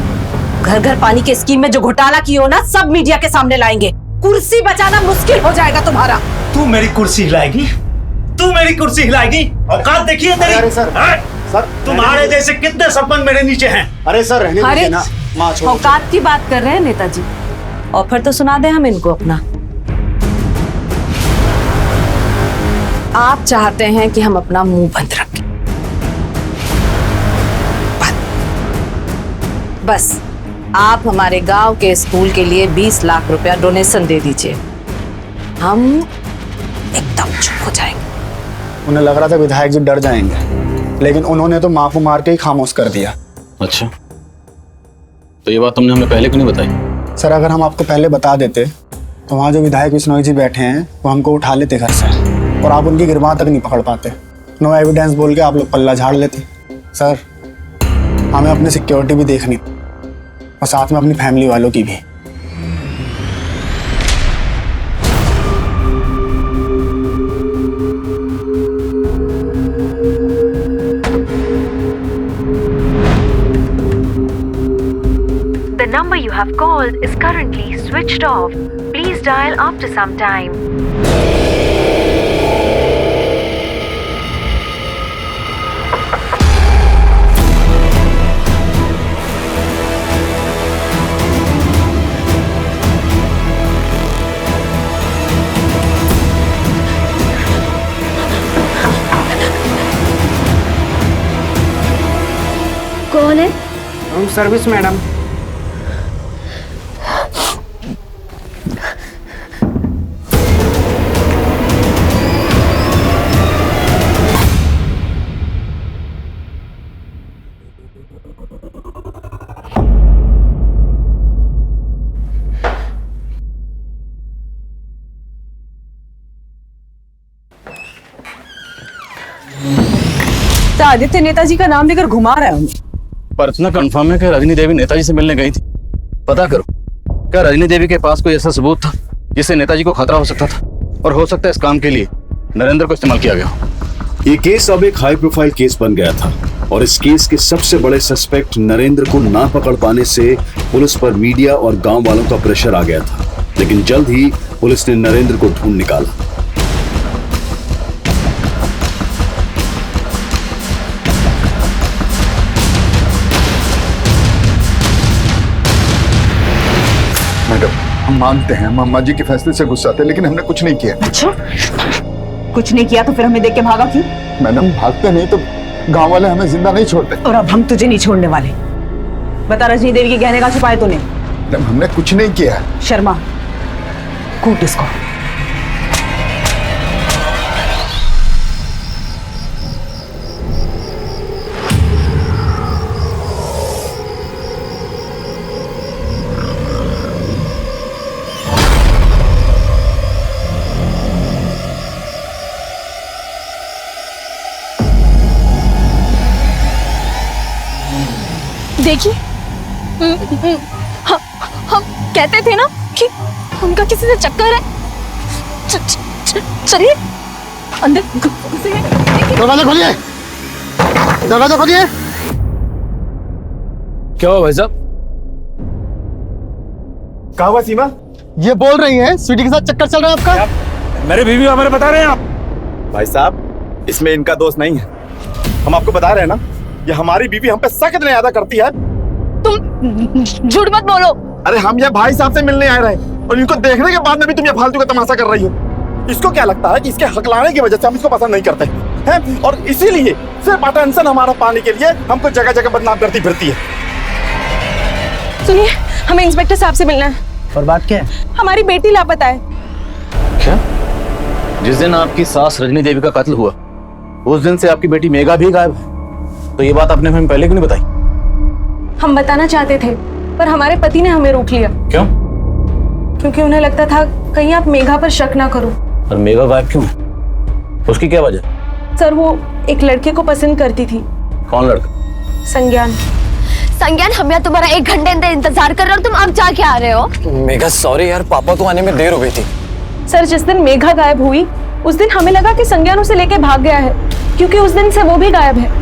घर घर पानी के स्कीम में जो घोटाला की हो ना, सब मीडिया के सामने लाएंगे। कुर्सी बचाना मुश्किल हो जाएगा तुम्हारा। तू मेरी कुर्सी हिलाएगी? तू मेरी कुर्सी हिलाएगी? औकात देखिए तेरी। अरे सर, सर तुम्हारे जैसे कितने सरपंच मेरे नीचे हैं। अरे सर रहने दीजिए ना, माँ छोड़ो। औकात की बात कर रहे हैं नेताजी, ऑफर तो सुना दे हम इनको अपना। आप चाहते हैं कि हम अपना मुंह बंद रखें, बस आप हमारे गांव के स्कूल के लिए 20 लाख रुपया डोनेशन दे दीजिए, हम एकदम चुप हो जाएंगे। उन्हें लग रहा था विधायक जी डर जाएंगे, लेकिन उन्होंने तो माँ को मार के ही खामोश कर दिया। अच्छा, तो ये बात तुमने हमें पहले क्यों नहीं बताई? सर अगर हम आपको पहले बता देते तो वहाँ जो विधायक बिश्नोई जी बैठे हैं वो हमको उठा लेते घर से, और आप उनकी गिरबान तक नहीं पकड़ पाते। नो एविडेंस बोल के आप लोग पल्ला झाड़ लेते। सर हमें अपनी सिक्योरिटी भी देखनी, और साथ में अपनी फैमिली वालों की भी। The number you have called is currently switched off. Please dial after some time. कौन है? Room service madam. Aditya Netaji का नाम लेकर घुमा रहा है हमें। पर इतना कंफर्म है कि रजनी देवी नेताजी से मिलने गई थी। पता करो, क्या रजनी देवी के पास कोई ऐसा सबूत था जिससे नेताजी को खतरा हो सकता था, और हो सकता है इस काम के लिए नरेंद्र को इस्तेमाल किया गया हो। ये केस अब एक हाई प्रोफाइल केस बन गया था, और इस केस के सबसे बड़े सस्पेक्ट नरेंद्र को ना पकड़ पाने से पुलिस पर मीडिया और गांव वालों का प्रेशर आ गया था। लेकिन जल्द ही पुलिस ने नरेंद्र को ढूंढ निकाला। मैडम हम मानते हैं, हम अम्मा जी के फैसले से गुस्सा थे, लेकिन हमने कुछ नहीं किया। अच्छा, कुछ नहीं किया तो फिर हमें देख के भागा क्यों? मैडम भागते नहीं तो गांव वाले हमें जिंदा नहीं छोड़ते। और अब हम तुझे नहीं छोड़ने वाले। बता, रजनी देवी के गहने का छुपाए तूने? मैडम हमने कुछ नहीं किया। शर्मा, कूट इसको। देखिए, कहते थे ना कि उनका किसी से चक्कर है। चलिए अंदर दरवाजा खोलिए, दरवाजा खोलिए। क्या हुआ भाई साहब? कहा हुआ सीमा? ये बोल रही है स्वीटी के साथ चक्कर चल रहा है आपका। मेरे बीवी हमारे बता रहे हैं आप। भाई साहब, इसमें इनका दोस्त नहीं है। हम आपको बता रहे हैं ना, ये हमारी बीवी हम पे शक इतना ज्यादा करती है। तुम झूठ मत बोलो। अरे हम ये भाई साहब से मिलने आए रहे और इनको देखने के बाद में भी तुम ये फालतू का तमाशा कर रही हो। इसको क्या लगता है कि इसके हकलाने की वजह से हम इसको पसंद नहीं करते हैं, और इसीलिए सिर्फ अटेंशन हमारा पाने के लिए हमको जगह जगह बदनाम करती फिरती है। सुनिए, हमें इंस्पेक्टर साहब से मिलना है। और बात क्या है? हमारी बेटी लापता है। क्या? जिस दिन आपकी सास रजनी देवी का कत्ल हुआ उस दिन से आपकी बेटी मेघा भी गायब है। तो ये बात आपने हमें पहले क्यों नहीं बताई? हम बताना चाहते थे पर हमारे पति ने हमें रोक लिया। क्यों? क्योंकि उन्हें लगता था कहीं आप मेघा पर शक ना करो। और मेघा गायब क्यों है? उसकी क्या वजह? सर, वो एक लड़के को पसंद करती थी। कौन लड़का? संज्ञान, हम यहाँ तुम्हारा 1 घंटे अंदर इंतजार कर रहे हो, तुम अब जाके आ रहे हो। मेघा सॉरी यार, पापा को आने में देर हो गई थी। सर, जिस दिन मेघा गायब हुई उस दिन हमें लगा कि संज्ञान उसे लेके भाग गया है, क्योंकि उस दिन से वो भी गायब है।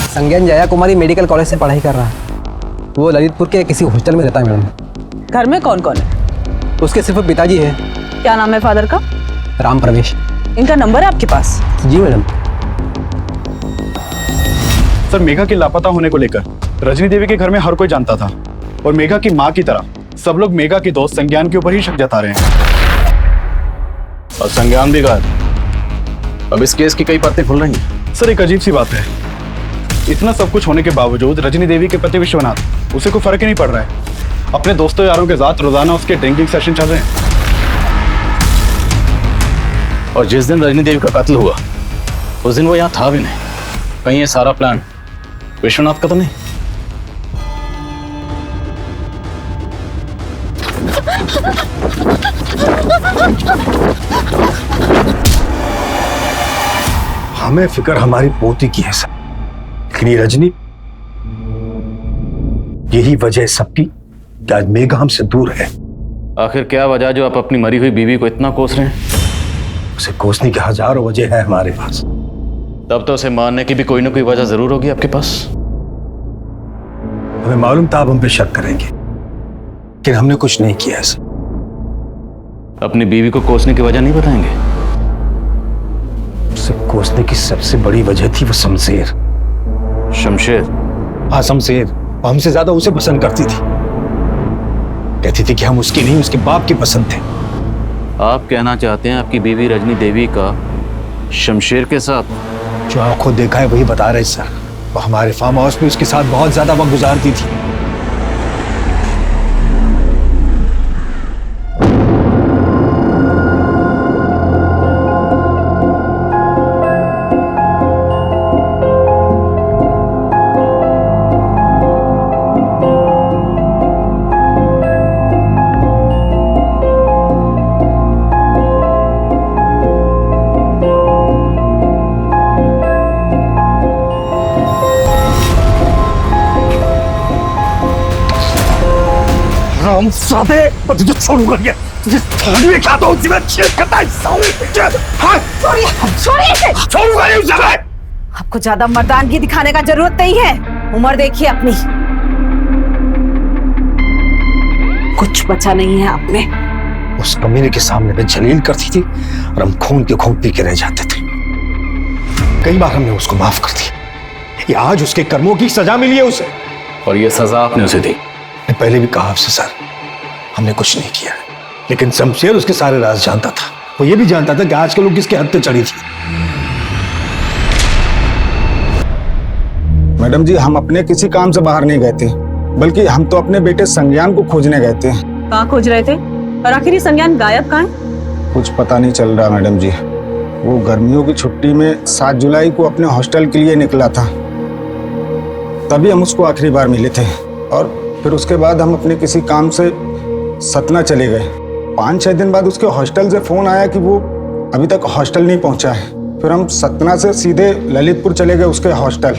संज्ञान जया कुमारी मेडिकल कॉलेज से पढ़ाई कर रहा है। वो ललितपुर के किसी हॉस्टल में रहता है मैडम। घर में कौन कौन है? उसके सिर्फ पिताजी है। क्या नाम है फादर का? राम प्रवेश। इनका नंबर है आपके पास? जी मैडम। सर, मेघा के लापता होने को लेकर रजनी देवी के घर में हर कोई जानता था, और मेघा की माँ की तरह सब लोग मेघा के दोस्त संज्ञान के ऊपर ही शक जता रहे हैं। और संज्ञान भी गायब। अब इस केस की कई परतें खुल रही हैं। सर, एक अजीब सी बात है, इतना सब कुछ होने के बावजूद रजनी देवी के पति विश्वनाथ, उसे कोई फर्क ही नहीं पड़ रहा है। अपने दोस्तों यारों के साथ रोजाना उसके ड्रिंकिंग सेशन चल रहे हैं। और जिस दिन रजनी देवी का कत्ल हुआ उस दिन वो यहाँ था भी नहीं। कहीं ये सारा प्लान विश्वनाथ का तो नहीं? हमें फिक्र हमारी पोती की है सर, लेकिन ये रजनी, यही वजह है सबकी कि आज मेघा हमसे दूर है। आखिर क्या वजह जो आप अपनी मरी हुई बीवी को इतना कोस रहे हैं? उसे कोसने की हजारों वजह है हमारे पास। तब तो उसे मारने की भी कोई ना कोई वजह जरूर होगी आपके पास। हमें मालूम था आप हम पे शक करेंगे, लेकिन हमने कुछ नहीं किया सर। अपनी बीवी को कोसने की वजह नहीं बताएंगे? उसे कोसने की सबसे बड़ी वजह थी वो शमशेर। शमशेर? हाँ, शमशेर। हमसे ज्यादा उसे पसंद करती थी। कहती थी कि हम उसकी नहीं, उसके बाप की पसंद थे। आप कहना चाहते हैं आपकी बीवी रजनी देवी का शमशेर के साथ? जो आप खुद देखा है वही बता रहे सर। वो हमारे फार्म हाउस में उसके साथ बहुत ज्यादा वक्त गुजारती थी। हम साथे पर तुझे छोड़ूंगा क्या? तुझे थाने में क्या तो उसी में छेद करता है साले। हाँ, छोड़िए इसे। छोड़ूंगा नहीं उस जगह। आपको ज्यादा मर्दानगी दिखाने का जरूरत नहीं है। उम्र देखिए अपनी, कुछ बचा नहीं है आप में। उस कमीने के सामने में जलील करती थी और हम खून के खून पी के रह जाते थे। कई बार हमने उसको माफ कर दिया। ये आज उसके कर्मों की सजा मिली है उसे, और ये सजा आपने उसे दी। मैं पहले भी कहा आपसे सर, हमने कुछ नहीं किया, लेकिन शमशेर उसके सारे राज जानता था। वो ये भी जानता था कि आज के लोग किसके हद पे चढ़ी थी। मैडम जी, हम अपने किसी काम से बाहर नहीं गए थे, बल्कि हम तो अपने बेटे संज्ञान को खोजने गए थे। कहाँ खोज रहे थे? और आखिर ये संज्ञान गायब कहाँ है? कुछ पता नहीं चल रहा मैडम जी। वो गर्मियों की छुट्टी में 7 जुलाई को अपने हॉस्टल के लिए निकला था, तभी हम उसको आखिरी बार मिले थे। और फिर उसके बाद हम अपने किसी काम से सतना चले गए। 5-6 दिन बाद उसके हॉस्टल से फोन आया कि वो अभी तक हॉस्टल नहीं पहुंचा है। फिर हम सतना से सीधे ललितपुर चले गए उसके हॉस्टल,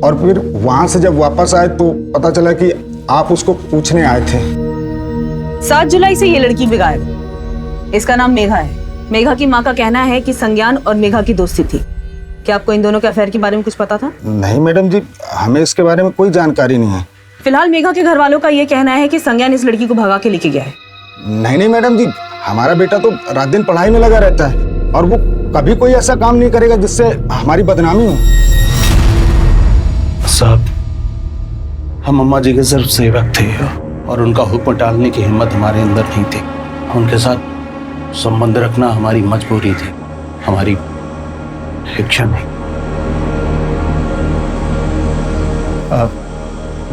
और फिर वहां से जब वापस आए तो पता चला कि आप उसको पूछने आए थे। 7 जुलाई से ये लड़की भी गायब है। इसका नाम मेघा है। मेघा की माँ का कहना है कि संज्ञान और मेघा की दोस्ती थी। क्या आपको इन दोनों के अफेयर के बारे में कुछ पता था? नहीं मैडम जी, हमें इसके बारे में कोई जानकारी नहीं है। फिलहाल मेघा के घर वालों का ये कहना है कि संज्ञान इस लड़की को भगा के लेके गया है। नहीं मैडम जी, हमारा बेटा तो रात दिन पढ़ाई में लगा रहता है, और वो कभी कोई ऐसा काम नहीं करेगा जिससे हमारी बदनामी हो। साहब, हम अम्मा जी के सिर्फ सेवक थे और उनका हुक्म टालने की हिम्मत हमारे अंदर नहीं थी। उनके साथ संबंध रखना हमारी मजबूरी थी, हमारी इच्छा नहीं।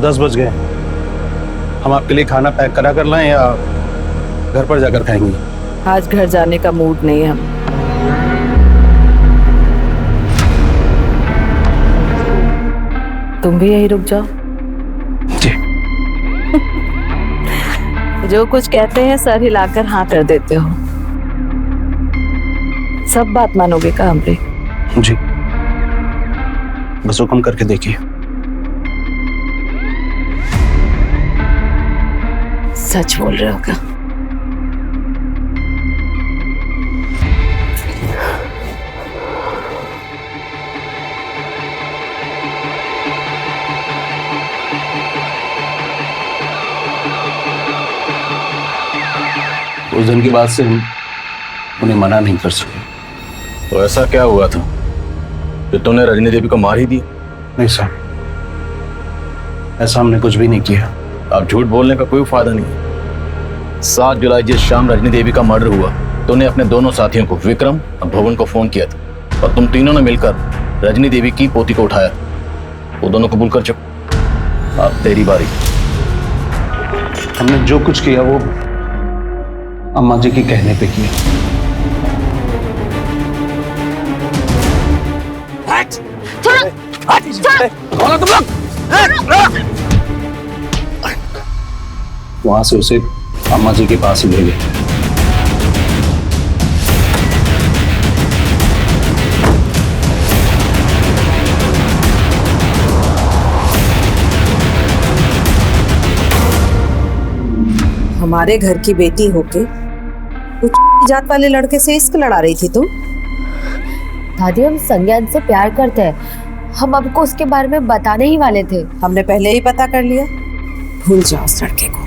10 बज गए। हम आपके लिए खाना पैक करा कर लाएं या घर पर जाकर खाएंगे? आज घर जाने का मूड नहीं है हम। तुम भी यही रुक जाओ। जी। जो कुछ कहते हैं सर हिलाकर हाँ कर देते हो। सब बात मानोगे का हमरे? जी, बस हुक्म करके देखिए। सच बोल रहे हो क्या? उस दिन की बात से हम उन्हें मना नहीं कर सके। तो ऐसा क्या हुआ था कि तूने रजनी देवी को मार ही दी? नहीं सर, ऐसा हमने कुछ भी नहीं किया। अब झूठ बोलने का कोई फायदा नहीं। 7 जुलाई जिस शाम रजनी देवी का मर्डर हुआ, तूने अपने दोनों साथियों को, विक्रम और भवन को फोन किया था, और तुम तीनों ने मिलकर रजनी देवी की पोती को उठाया। वो दोनों कबूल कर चुके। अब तेरी बारी। हमने जो कुछ किया वो अम्मा जी के कहने पे किया। तुम लोग वहां से उसे अम्मा जी के पास ही ले गए। हमारे घर की बेटी होके कुछ जात वाले लड़के से इश्क लड़ा रही थी तुम? दादी, हम संज्ञान से प्यार करते हैं। हम आपको उसके बारे में बताने ही वाले थे। हमने पहले ही पता कर लिया। भूल जाओ उस लड़के को।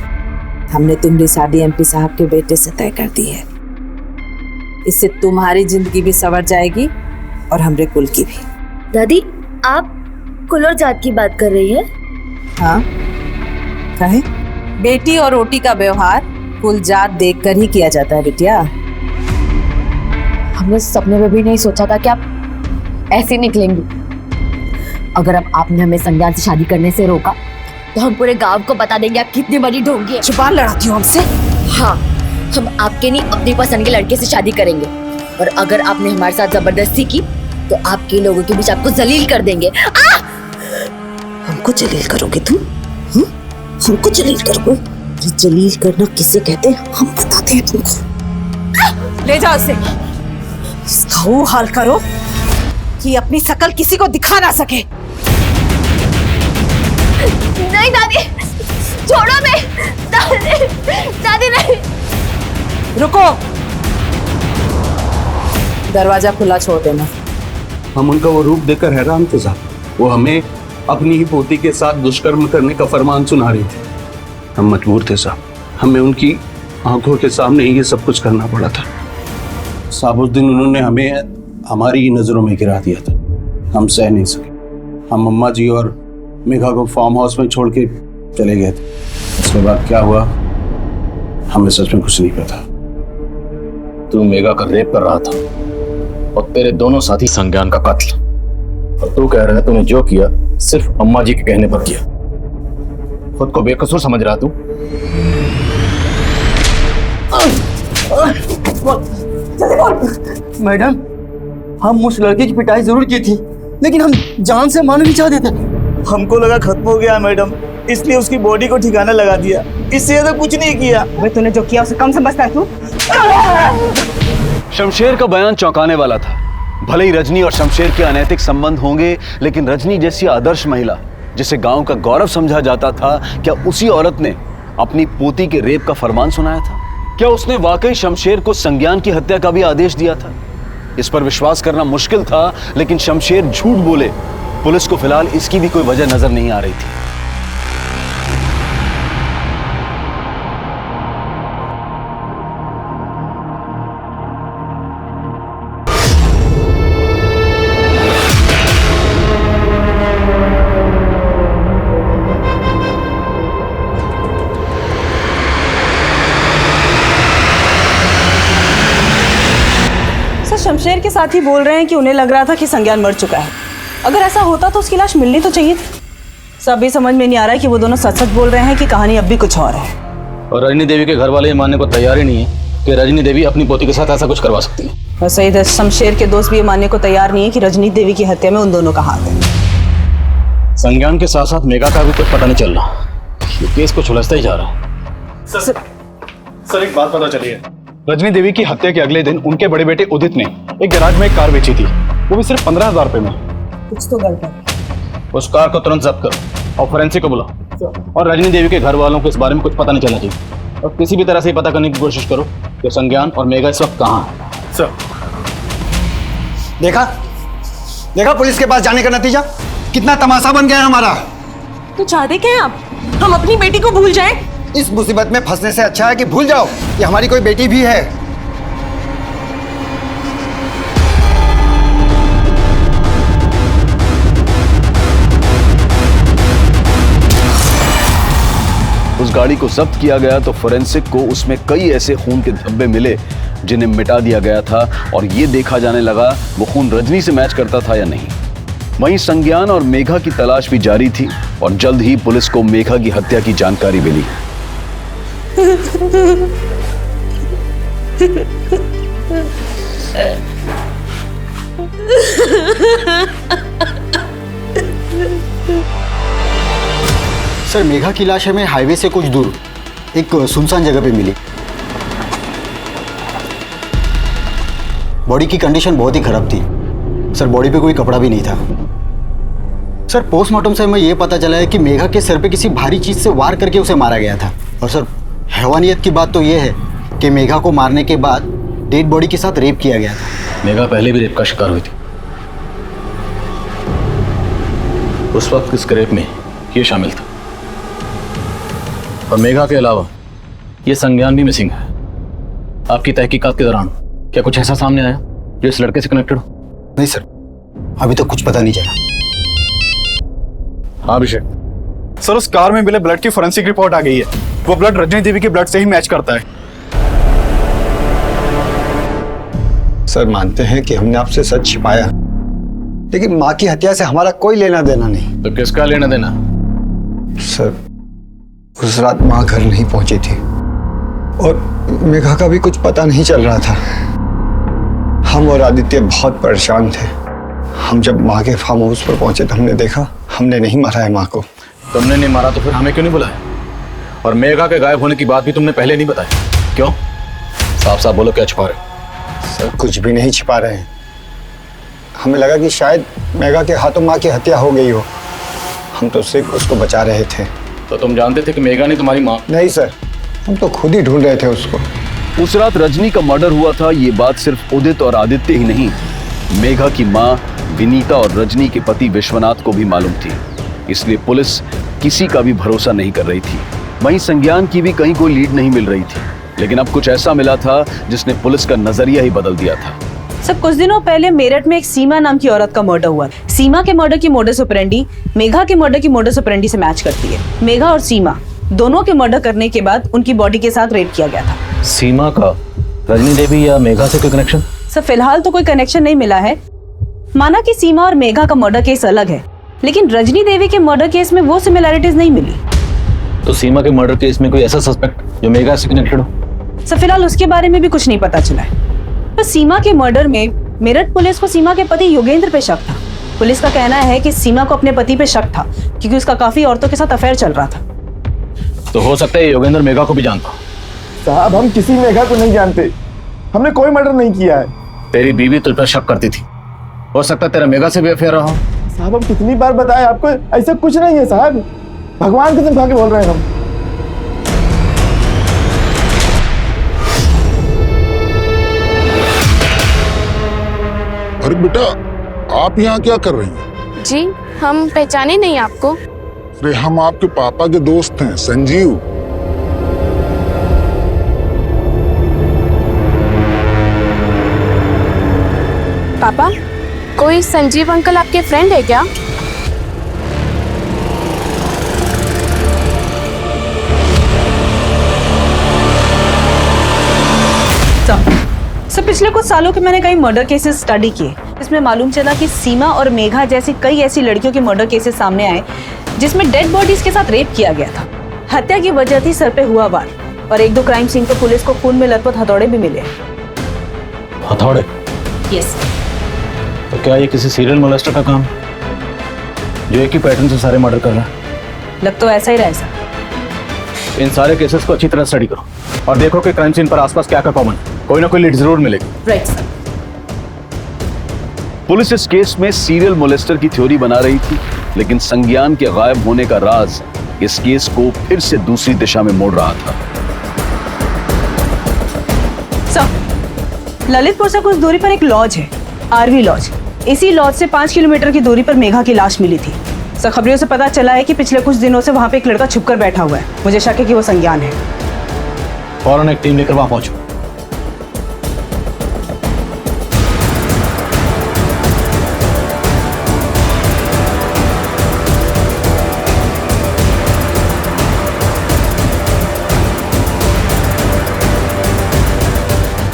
हमने तुम्हारी शादी एमपी साहब के बेटे से तय कर दी है। इससे तुम्हारी जिंदगी भी संवर जाएगी और हमरे कुल की भी। दादी, आप कुल और जात की बात कर रही है? हाँ, कहे बेटी और रोटी का व्यवहार कुल जात देखकर ही किया जाता है बिटिया। हमने सपने में भी नहीं सोचा था कि आप ऐसे निकलेंगी। अगर अब आपने हमें संज्ञान से शादी करने से रोका तो हम पूरे गांव को बता देंगे आप कितनी बड़ी ढोंगी है। जुबान लड़ाती हो हमसे? हाँ, हम आपके नहीं अपनी पसंद के लड़के से शादी करेंगे, और अगर आपने हमारे साथ जबरदस्ती की तो आपके लोगों के बीच आपको जलील कर देंगे। हमको जलील करोगे तुम? हमको जलील करोगे? जलील करना किसे कहते हैं हम बताते हैं तुमको। ले जाओ इसे। इसका वो हाल करो कि अपनी शकल किसी को दिखा ना सके। नहीं दादी, छोड़ो मैं। दादी नहीं। रुको, दरवाजा खुला छोड़ देना। हम उनका वो रूप देखकर हैरान थे साहब। वो हमें अपनी ही पोती के साथ दुष्कर्म करने का फरमान सुना रही थी। हम मजबूर थे साहब, हमें उनकी आंखों के सामने ये सब कुछ करना पड़ा था। साहब उस दिन उन्होंने हमें हमारी ही नजरों में गिरा दिया था, हम सह नहीं सके। हम अम्मा जी और मेघा को फार्म हाउस में छोड़ के चले गए थे। उसके बाद क्या हुआ हमें सच में कुछ नहीं पता। तू मेघा का रेप कर रहा था और तेरे दोनों साथी संज्ञान का कत्ल, और तू कह रहा है तूने जो किया सिर्फ अम्मा जी के कहने पर किया। खुद को बेकसूर समझ रहा तू? मैडम, हम उस लड़के की पिटाई जरूर की थी, लेकिन हम जान से मारना नहीं चाहते थे। हमको लगा खत्म हो गया मैडम, इसलिए उसकी बॉडी को ठिकाना लगा दिया, इससे ज्यादा कुछ नहीं किया। भाई तूने जो किया उसे कम समझता है तू? शमशेर का बयान चौंकाने वाला था। भले ही रजनी और शमशेर के अनैतिक संबंध होंगे, लेकिन रजनी जैसी आदर्श महिला जिसे गांव का गौरव समझा जाता था, क्या उसी औरत ने अपनी पोती के रेप का फरमान सुनाया था? क्या उसने वाकई शमशेर को संज्ञान की हत्या का भी आदेश दिया था? इस पर विश्वास करना मुश्किल था, लेकिन शमशेर झूठ बोले, पुलिस को फिलहाल इसकी भी कोई वजह नजर नहीं आ रही थी। शमशेर के साथ ही बोल रहे हैं कि उन्हें लग रहा था कि संज्ञान मर चुका है। अगर ऐसा होता तो उसकी लाश मिलनी तो चाहिए थी। सब भी समझ में नहीं आ रहा है कि वो दोनों सच सच बोल रहे हैं कि कहानी अब भी कुछ और है। और रजनी देवी के घर वाले ये मानने को तैयार ही नहीं है कि रजनी देवी अपनी पोती के साथ ऐसा कुछ करवा सकती है। वैसे इधर शमशेर के दोस्त भी ये मानने को तैयार नहीं है कि रजनी देवी की हत्या में उन दोनों का हाथ है। संज्ञान के साथ साथ मेघा का भी कुछ पता नहीं चल रहा, ये केस को सुलझता ही जा रहा है। सर एक बात पता चली है, रजनी देवी की हत्या के अगले दिन उनके बड़े बेटे उदित ने एक गैराज में एक कार बेची थी, वो भी सिर्फ 15,000 रुपए में। कुछ तो गलत है। उस कार को तुरंत जब्त करो और फोरेंसिक को बुलाओ, और रजनी देवी के घर वालों को इस बारे में कुछ पता नहीं चलना चाहिए, और किसी भी तरह से पता करने की कोशिश करो कि संज्ञान और मेघा इस वक्त कहाँ है। सर देखा पुलिस के पास जाने का नतीजा कितना तमाशा बन गया है हमारा। तो चाहते क्या हैं आप? हम अपनी बेटी को भूल जाएं? इस मुसीबत में फंसने से अच्छा है कि भूल जाओ कि हमारी कोई बेटी भी है। उस गाड़ी को जब्त किया गया तो फोरेंसिक को उसमें कई ऐसे खून के धब्बे मिले जिन्हें मिटा दिया गया था, और ये देखा जाने लगा वो खून रजनी से मैच करता था या नहीं। वहीं संज्ञान और मेघा की तलाश भी जारी थी, और जल्द ही पुलिस को मेघा की हत्या की जानकारी मिली। सर मेघा की लाश हमें हाईवे से कुछ दूर एक सुनसान जगह पे मिली। बॉडी की कंडीशन बहुत ही खराब थी सर, बॉडी पे कोई कपड़ा भी नहीं था। सर पोस्टमार्टम से हमें यह पता चला है कि मेघा के सर पे किसी भारी चीज से वार करके उसे मारा गया था। और सर हैवानियत की बात तो यह है कि मेघा को मारने के बाद डेड बॉडी के साथ रेप किया गया था। मेघा पहले भी रेप का शिकार हुई थी, उस वक्त इस रेप में ये शामिल था। और मेघा के अलावा ये संज्ञान भी मिसिंग है। आपकी तहकीकात के दौरान क्या कुछ ऐसा सामने आया जो इस लड़के से कनेक्टेड हो? नहीं सर, अभी तक कुछ पता नहीं चला। हाँ अभिषेक सर, उस कार में मिले ब्लड की फोरेंसिक रिपोर्ट आ गई है। वो ब्लड रजनी देवी के ब्लड से ही मैच करता है। सर मानते हैं कि हमने आपसे सच छिपाया, लेकिन माँ की हत्या से हमारा कोई लेना देना नहीं। तो किसका लेना देना? सर उस रात माँ घर नहीं पहुंची थी और मेघा का भी कुछ पता नहीं चल रहा था। हम और आदित्य बहुत परेशान थे। हम जब माँ के फार्म हाउस पर पहुंचे तो हमने देखा हमने नहीं मारा है माँ को। तुमने नहीं मारा तो फिर हमें क्यों नहीं बुलाया? और मेघा के गायब होने की बात भी तुमने पहले नहीं बताई, क्यों? साफ साफ बोलो, क्या छिपा रहे? सर कुछ भी नहीं छिपा रहे हैं। हमें लगा कि शायद मेघा के हाथों माँ की हत्या हो गई हो, हम तो सिर्फ उसको बचा रहे थे। तो तुम जानते थे कि मेघा ने तुम्हारी माँ? नहीं सर, हम तो खुद ही ढूंढ रहे थे उसको। उस रात रजनी का मर्डर हुआ था, ये बात सिर्फ उदित और आदित्य ही नहीं, मेघा की माँ विनीता और रजनी के पति विश्वनाथ को भी मालूम थी। इसलिए पुलिस किसी का भी भरोसा नहीं कर रही थी। वहीं संज्ञान की भी कहीं कोई लीड नहीं मिल रही थी, लेकिन अब कुछ ऐसा मिला था जिसने पुलिस का नजरिया ही बदल दिया था। सब कुछ दिनों पहले मेरठ में एक सीमा नाम की औरत का मर्डर हुआ। सीमा के मर्डर की मोडस ऑपरेंडी मेघा के मर्डर की मोडस ऑपरेंडी से मैच करती है। मेघा और सीमा दोनों के मर्डर करने के बाद उनकी बॉडी के साथ रेप किया गया था। सीमा का रजनी देवी या मेघा से कोई कनेक्शन? सर फिलहाल तो कोई कनेक्शन नहीं मिला है। माना कि सीमा और मेघा का मर्डर केस अलग है, लेकिन रजनी देवी के मर्डर केस में वो सिमिलैरिटीज नहीं मिली। तो सीमा के मर्डर केस में कोई ऐसा सस्पेक्ट जो मेघा से कनेक्टेड हो? सर फिलहाल उसके बारे में भी कुछ नहीं पता चला है। पर सीमा के मर्डर में मेरठ पुलिस को सीमा के पति योगेंद्र पे शक था। पुलिस का कहना है कि सीमा को अपने पति पे शक था क्योंकि उसका काफी औरतों के साथ अफेयर चल रहा था। तो हो सकता है योगेंद्र मेघा को भी जानता। साहब हम किसी मेघा को नहीं जानते, हमने कोई मर्डर नहीं किया है। तेरी बीवी तुझ पर शक करती थी, हो सकता है तेरा मेघा से भी अफेयर रहा हो। साहब हम कितनी बार बताए आपको, ऐसा कुछ नहीं है साहब, भगवान कसम खा के बोल रहे हैं हम। अरे बेटा आप यहाँ क्या कर रही हैं? जी हम पहचाने नहीं आपको। अरे हम आपके पापा के दोस्त हैं, संजीव। पापा कोई संजीव अंकल आपके फ्रेंड है क्या? सर पिछले कुछ सालों के मैंने कई मर्डर केसेस स्टडी किए। इसमें मालूम चला कि सीमा और मेघा जैसी कई ऐसी लड़कियों के मर्डर केसेस सामने आए जिसमें डेड बॉडीज के साथ रेप किया गया था। हत्या की वजह थी सर पे हुआ वार, और एक दो क्राइम सीन पर पुलिस को खून में लथपथ हथौड़े भी मिले। हथौड़े? यस। तो क्या ये किसी सीरियल मोलेस्टर का काम है जो एक ही पैटर्न से सारे मर्डर कर रहा है? लग तो ऐसा ही रहा है सर। इन सारे केसेस को अच्छी तरह स्टडी करो और देखो कि क्राइम सीन पर आसपास क्या क्या कॉमन है। कोई ना कोई लीड जरूर मिलेगी। Right sir. पुलिस इस केस में सीरियल मोलेस्टर की थ्योरी बना रही थी, लेकिन संज्ञान के गायब होने का राज इस केस को फिर से दूसरी दिशा में मोड़ रहा था। सर ललितपुर से कुछ दूरी पर एक लॉज है, आरवी लॉज। इसी लॉज से 5 किलोमीटर की दूरी पर मेघा की लाश मिली थी। सर खबरों से पता चला है कि पिछले कुछ दिनों से वहां पे एक लड़का छुपकर बैठा हुआ है। मुझे शक है कि वो संज्ञान है। फौरन एक टीम लेकर वहां पहुंचो।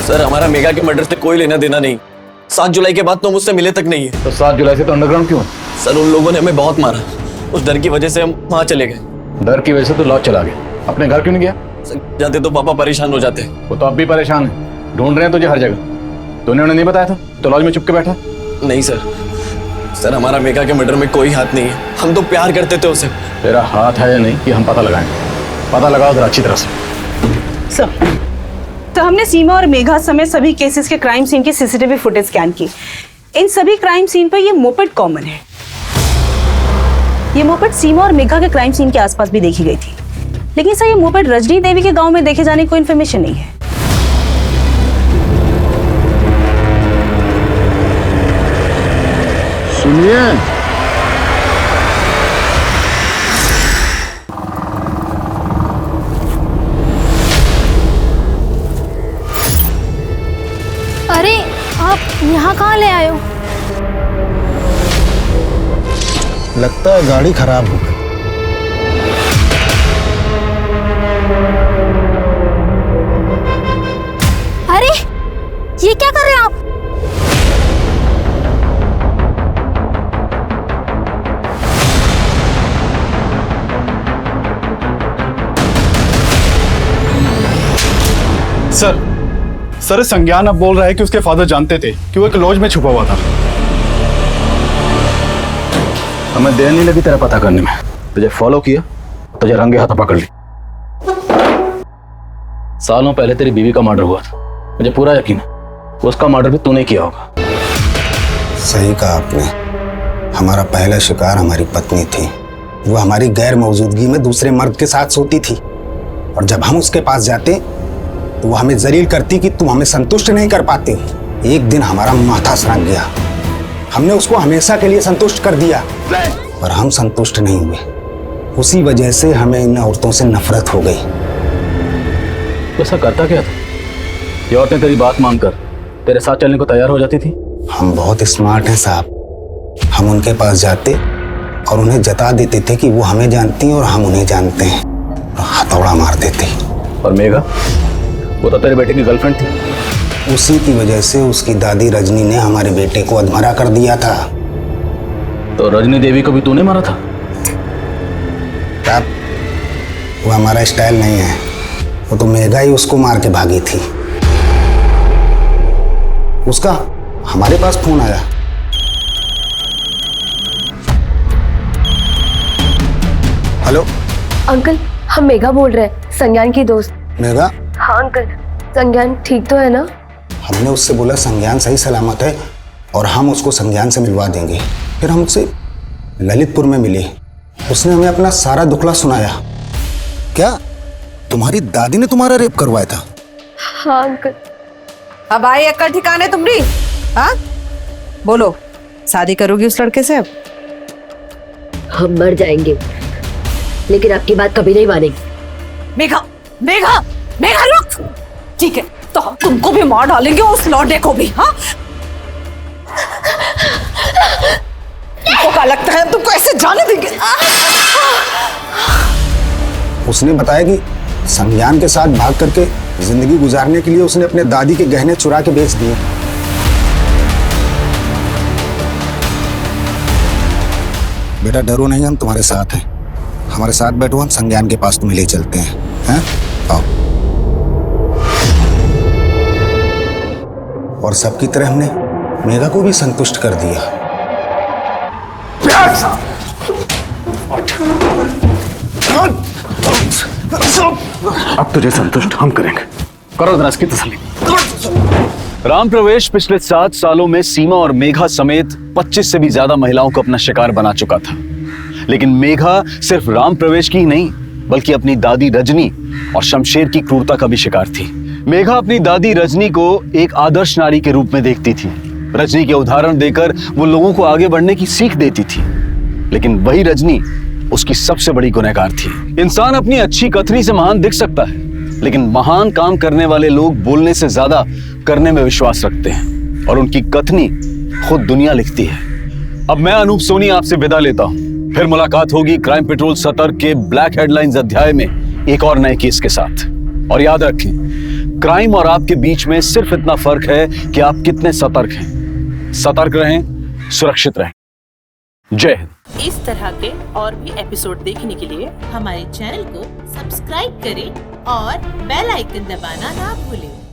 सर हमारा मेघा के मर्डर से कोई लेना देना नहीं। 7 जुलाई के बाद तो मुझसे मिले तक नहीं है। तो 7 जुलाई से तो अंडरग्राउंड क्यों? सर उन लोगों ने हमें बहुत मारा, उस डर की वजह से हम वहां चले गए। डर की वजह से तो लॉज चला गया, अपने घर क्यों नहीं गया? जाते तो पापा परेशान हो जाते। वो तो अब भी परेशान है, ढूंढ रहे हैं तुझे हर जगह। तूने उन्हें नहीं बताया था तो लॉज में चुप के बैठा? नहीं सर, सर हमारा मेघा के मर्डर में कोई हाथ नहीं है। हम तो प्यार करते थे उसे। तेरा हाथ है या नहीं ये हम पता लगाएंगे। पता लगाओ जरा अच्छी तरह से। सर तो हमने सीमा और मेघा समेत सभी केसेस के क्राइम सीन की सीसीटीवी फुटेज स्कैन की। इन सभी क्राइम सीन पर ये मोपेड कॉमन है। ये मोपेड सीमा और मेघा के क्राइम सीन के आसपास भी देखी गई थी, लेकिन सर ये मोपेड रजनी देवी के गांव में देखे जाने की कोई इन्फॉर्मेशन नहीं है। सुनिए अरे आप यहाँ कहाँ ले आए हो? लगता है गाड़ी खराब हो गई। अरे ये क्या कर रहे हैं आप? सर संज्ञान अब बोल रहा है कि उसके फादर जानते थे कि वो एक लॉज में छुपा हुआ था। हमें देर नहीं लगी तेरा पता करने में। तुझे फॉलो किया, तुझे रंगे हाथ पकड़ ली। सालों पहले तेरी बीवी का मर्डर हुआ था, मुझे पूरा यकीन है उसका मर्डर भी तूने किया होगा। सही कहा आपने। हमारा पहला शिकार हमारी पत्नी थी। वो हमारी गैर मौजूदगी में दूसरे मर्द के साथ सोती थी, और जब हम उसके पास जाते तो वो हमें जलील करती कि तुम हमें संतुष्ट नहीं कर पाते। एक दिन हमारा माथा सनक गया। हमने उसको हमेशा के लिए संतुष्ट कर दिया, पर हम संतुष्ट नहीं हुए। उसी वजह से हमें इन औरतों से नफरत हो गई। तो ऐसा करता क्या था? ये औरतें तेरी बात मानकर तेरे साथ चलने को तैयार हो जाती थी? हम बहुत स्मार्ट हैं साहब। हम उनके पास जाते और उन्हें जता देते थे कि वो हमें जानती हैं और हम उन्हें जानते हैं, और हथौड़ा मार देते। और मेघा, वो तो तेरे बेटे की गर्लफ्रेंड थी। उसी की वजह से उसकी दादी रजनी ने हमारे बेटे को अधमरा कर दिया था। तो रजनी देवी को भी तूने मारा था? तब वो हमारा स्टाइल नहीं है। वो तो मेघा ही उसको मार के भागी थी। उसका हमारे पास फोन आया। हेलो अंकल, हम मेघा बोल रहे हैं, संज्ञान की दोस्त। मेघा? हाँ अंकल, संज्ञान ठीक तो है ना? हमने उससे बोला संज्ञान सही सलामत है और हम उसको संज्ञान से मिलवा देंगे। फिर हम उससे ललितपुर में मिले। उसने हमें अपना सारा दुखड़ा सुनाया। क्या तुम्हारी दादी ने तुम्हारा रेप करवाया था? हाँ अंकल। अब आई अक्ल ठिकाने तुम्हारी? हाँ बोलो, शादी करोगी उस लड़के से? अब हम मर जाएंगे लेकिन आपकी बात कभी नहीं मानेंगे। मेघा, मेघा, मेघा रुक। ठीक है, तो हम तुमको भी मार डालेंगे, उस लौंडे को भी। हाँ, तुमको क्या लगता है हम तुमको ऐसे जाने देंगे? उसने बताया कि संज्ञान के साथ भाग करके जिंदगी गुजारने के लिए उसने अपने दादी के गहने चुरा के बेच दिए। बेटा डरो नहीं, हम तुम्हारे साथ हैं। हमारे साथ बैठो, हम संज्ञान के पास तुम्हें ले चलते हैं। आओ। और सबकी तरह हमने मेघा को भी संतुष्ट कर दिया। अब तुझे संतुष्ट हम करेंगे। करो जरा इसकी तसल्ली। राम प्रवेश पिछले 7 सालों में सीमा और मेघा समेत 25 से भी ज्यादा महिलाओं को अपना शिकार बना चुका था। लेकिन मेघा सिर्फ राम प्रवेश की ही नहीं, बल्कि अपनी दादी रजनी और शमशेर की क्रूरता का भी शिकार थी। मेघा अपनी दादी रजनी को एक आदर्श नारी के रूप में देखती थी। रजनी के उदाहरण देकर वो लोगों को आगे बढ़ने की सीख देती थी। लेकिन वही रजनी उसकी सबसे बड़ी गुनहगार थी। इंसान अपनी अच्छी कथनी से महान दिख सकता है, लेकिन महान काम करने वाले लोग बोलने से ज्यादा करने में विश्वास रखते हैं, और उनकी कथनी खुद दुनिया लिखती है। अब मैं अनूप सोनी आपसे विदा लेता हूं। फिर मुलाकात होगी क्राइम पेट्रोल सतर्क के ब्लैक हेडलाइंस अध्याय में एक और नए केस के साथ। और याद रखें, क्राइम और आपके बीच में सिर्फ इतना फर्क है कि आप कितने सतर्क हैं। सतर्क रहें, सुरक्षित रहें। जय हिंद। इस तरह के और भी एपिसोड देखने के लिए हमारे चैनल को सब्सक्राइब करें और बेल आइकन दबाना ना भूलें।